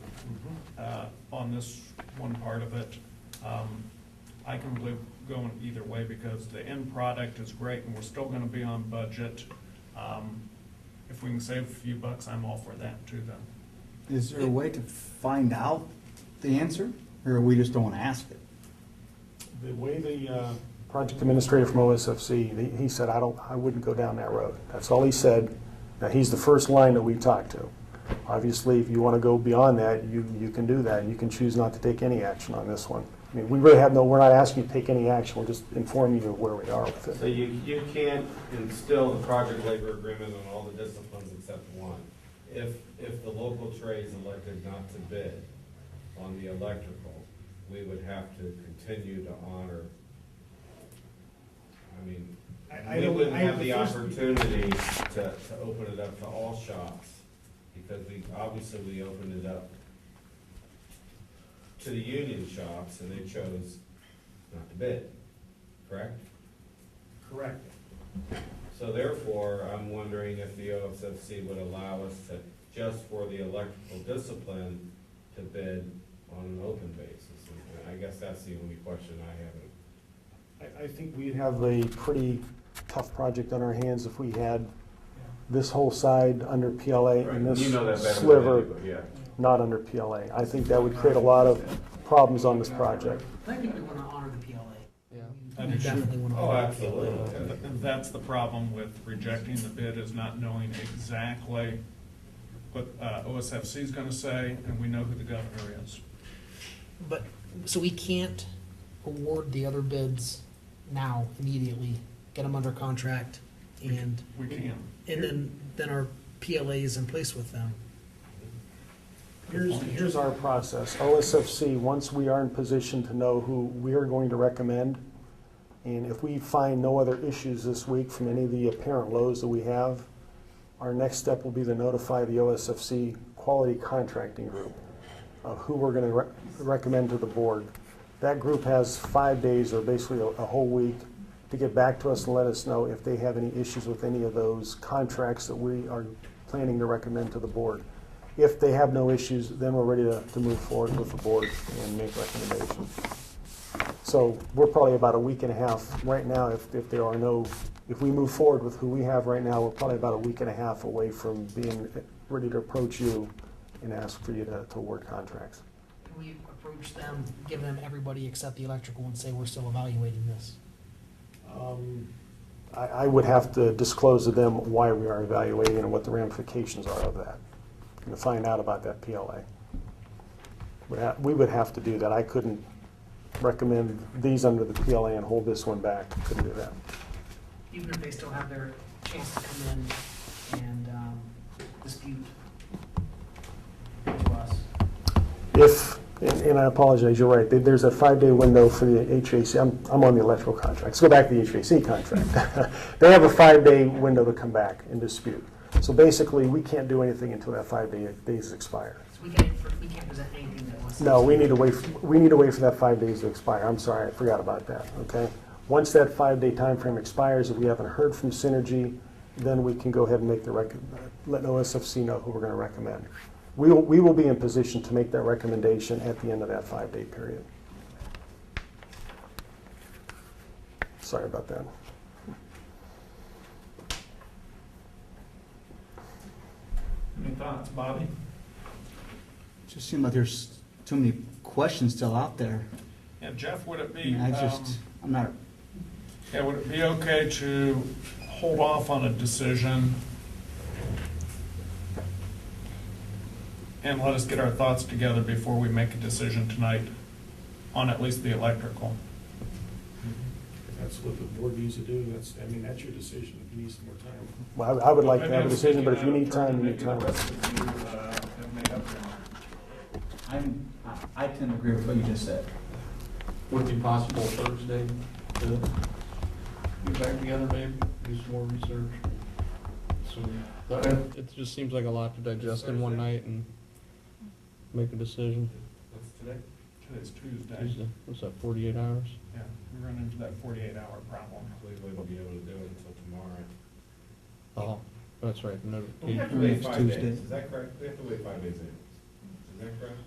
on this one part of it. I can live going either way because the end product is great and we're still gonna be on budget. If we can save a few bucks, I'm all for that too then. Is there a way to find out the answer, or we just don't want to ask it? The way the project administrator from OSFC, he said, I wouldn't go down that road. That's all he said. Now, he's the first line that we talked to. Obviously, if you want to go beyond that, you can do that. You can choose not to take any action on this one. I mean, we really have we're not asking you to take any action, we're just informing you of where we are with it. So you can't instill the project labor agreement on all the disciplines except one. If the local trades elected not to bid on the electrical, we would have to continue to honor, I mean, we wouldn't have the opportunity to open it up to all shops, because we opened it up to the union shops, and they chose not to bid, correct? Correct. So therefore, I'm wondering if the OSFC would allow us to, just for the electrical discipline, to bid on an open basis. And I guess that's the only question I have. I think we'd have a pretty tough project on our hands if we had this whole side under PLA and this You know that better than sliver anybody, yeah. not under PLA. I think that would create a lot of problems on this project. I think we want to honor the PLA. I We do too. definitely want to. Oh, absolutely. And that's the problem with rejecting the bid, is not knowing exactly what OSFC is gonna say, and we know who the governor is. But, so we can't award the other bids now, immediately, get them under contract, and, We can. and then our PLA is in place with them. Here's our process. OSFC, once we are in position to know who we are going to recommend, and if we find no other issues this week from any of the apparent lows that we have, our next step will be to notify the OSFC Quality Contracting Group of who we're going to recommend to the board. That group has 5 days, or basically a whole week, to get back to us and let us know if they have any issues with any of those contracts that we are planning to recommend to the board. If they have no issues, then we're ready to move forward with the board and make recommendations. So we're probably about a week and a half right now. If we move forward with who we have right now, we're probably about a week and a half away from being ready to approach you and ask for you to award contracts. Can we approach them, give them everybody except the electrical, and say we're still evaluating this? I would have to disclose to them why we are evaluating and what the ramifications are of that, and to find out about that PLA. We would have to do that. I couldn't recommend these under the PLA and hold this one back. Couldn't do that. Even if they still have their chance to come in and dispute to us. And I apologize, you're right, there's a 5-day window for the HVAC. I'm on the electrical contract. Let's go back to the HVAC contract. They have a 5-day window to come back and dispute. So basically, we can't do anything until that 5 days expire. So we can't present anything that was. No, we need to wait for that 5 days to expire. I'm sorry, I forgot about that, okay? Once that 5-day time frame expires, if we haven't heard from Synergy, then we can go ahead and make let OSFC know who we're going to recommend. We will be in position to make that recommendation at the end of that 5-day period. Sorry about that. Any thoughts, Bobby? It just seems like there's too many questions still out there. Yeah, Jeff, would it I be, mean, I'm not, yeah, would it be okay to hold off on a decision and let us get our thoughts together before we make a decision tonight on at least the electrical? If that's what the board needs to do, that's your decision. If you need some more time. Well, I would like to have a decision, but if you need time, you need time. I tend to agree with what you just said. Would it be possible Thursday to get back together, maybe, do some more research? It just seems like a lot to digest in one night, and make a decision. What's today? Today's Tuesday. Tuesday, what's that, 48 hours? Yeah, we run into that 48-hour problem. We wouldn't be able to do it until tomorrow. Oh, that's right, the We have to notification. wait Next 5 Tuesday. days, is that correct? We have to wait 5 days in. Is that correct?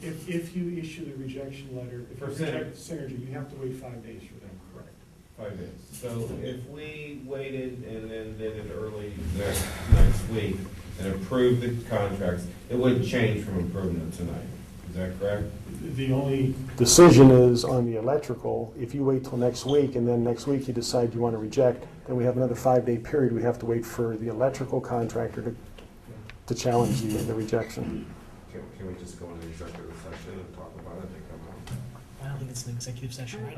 If you issue the rejection letter, if you For reject Synergy, you have to wait 5 days for them. Correct. 5 days. So if we waited and then did it early next week and approved the contracts, it wouldn't change from approving it tonight. Is that correct? The only decision is on the electrical. If you wait till next week and then next week you decide you want to reject, then we have another 5-day period. We have to wait for the electrical contractor to challenge the rejection. Can we just go into executive session and talk about it and come out? I don't think it's an executive session, right?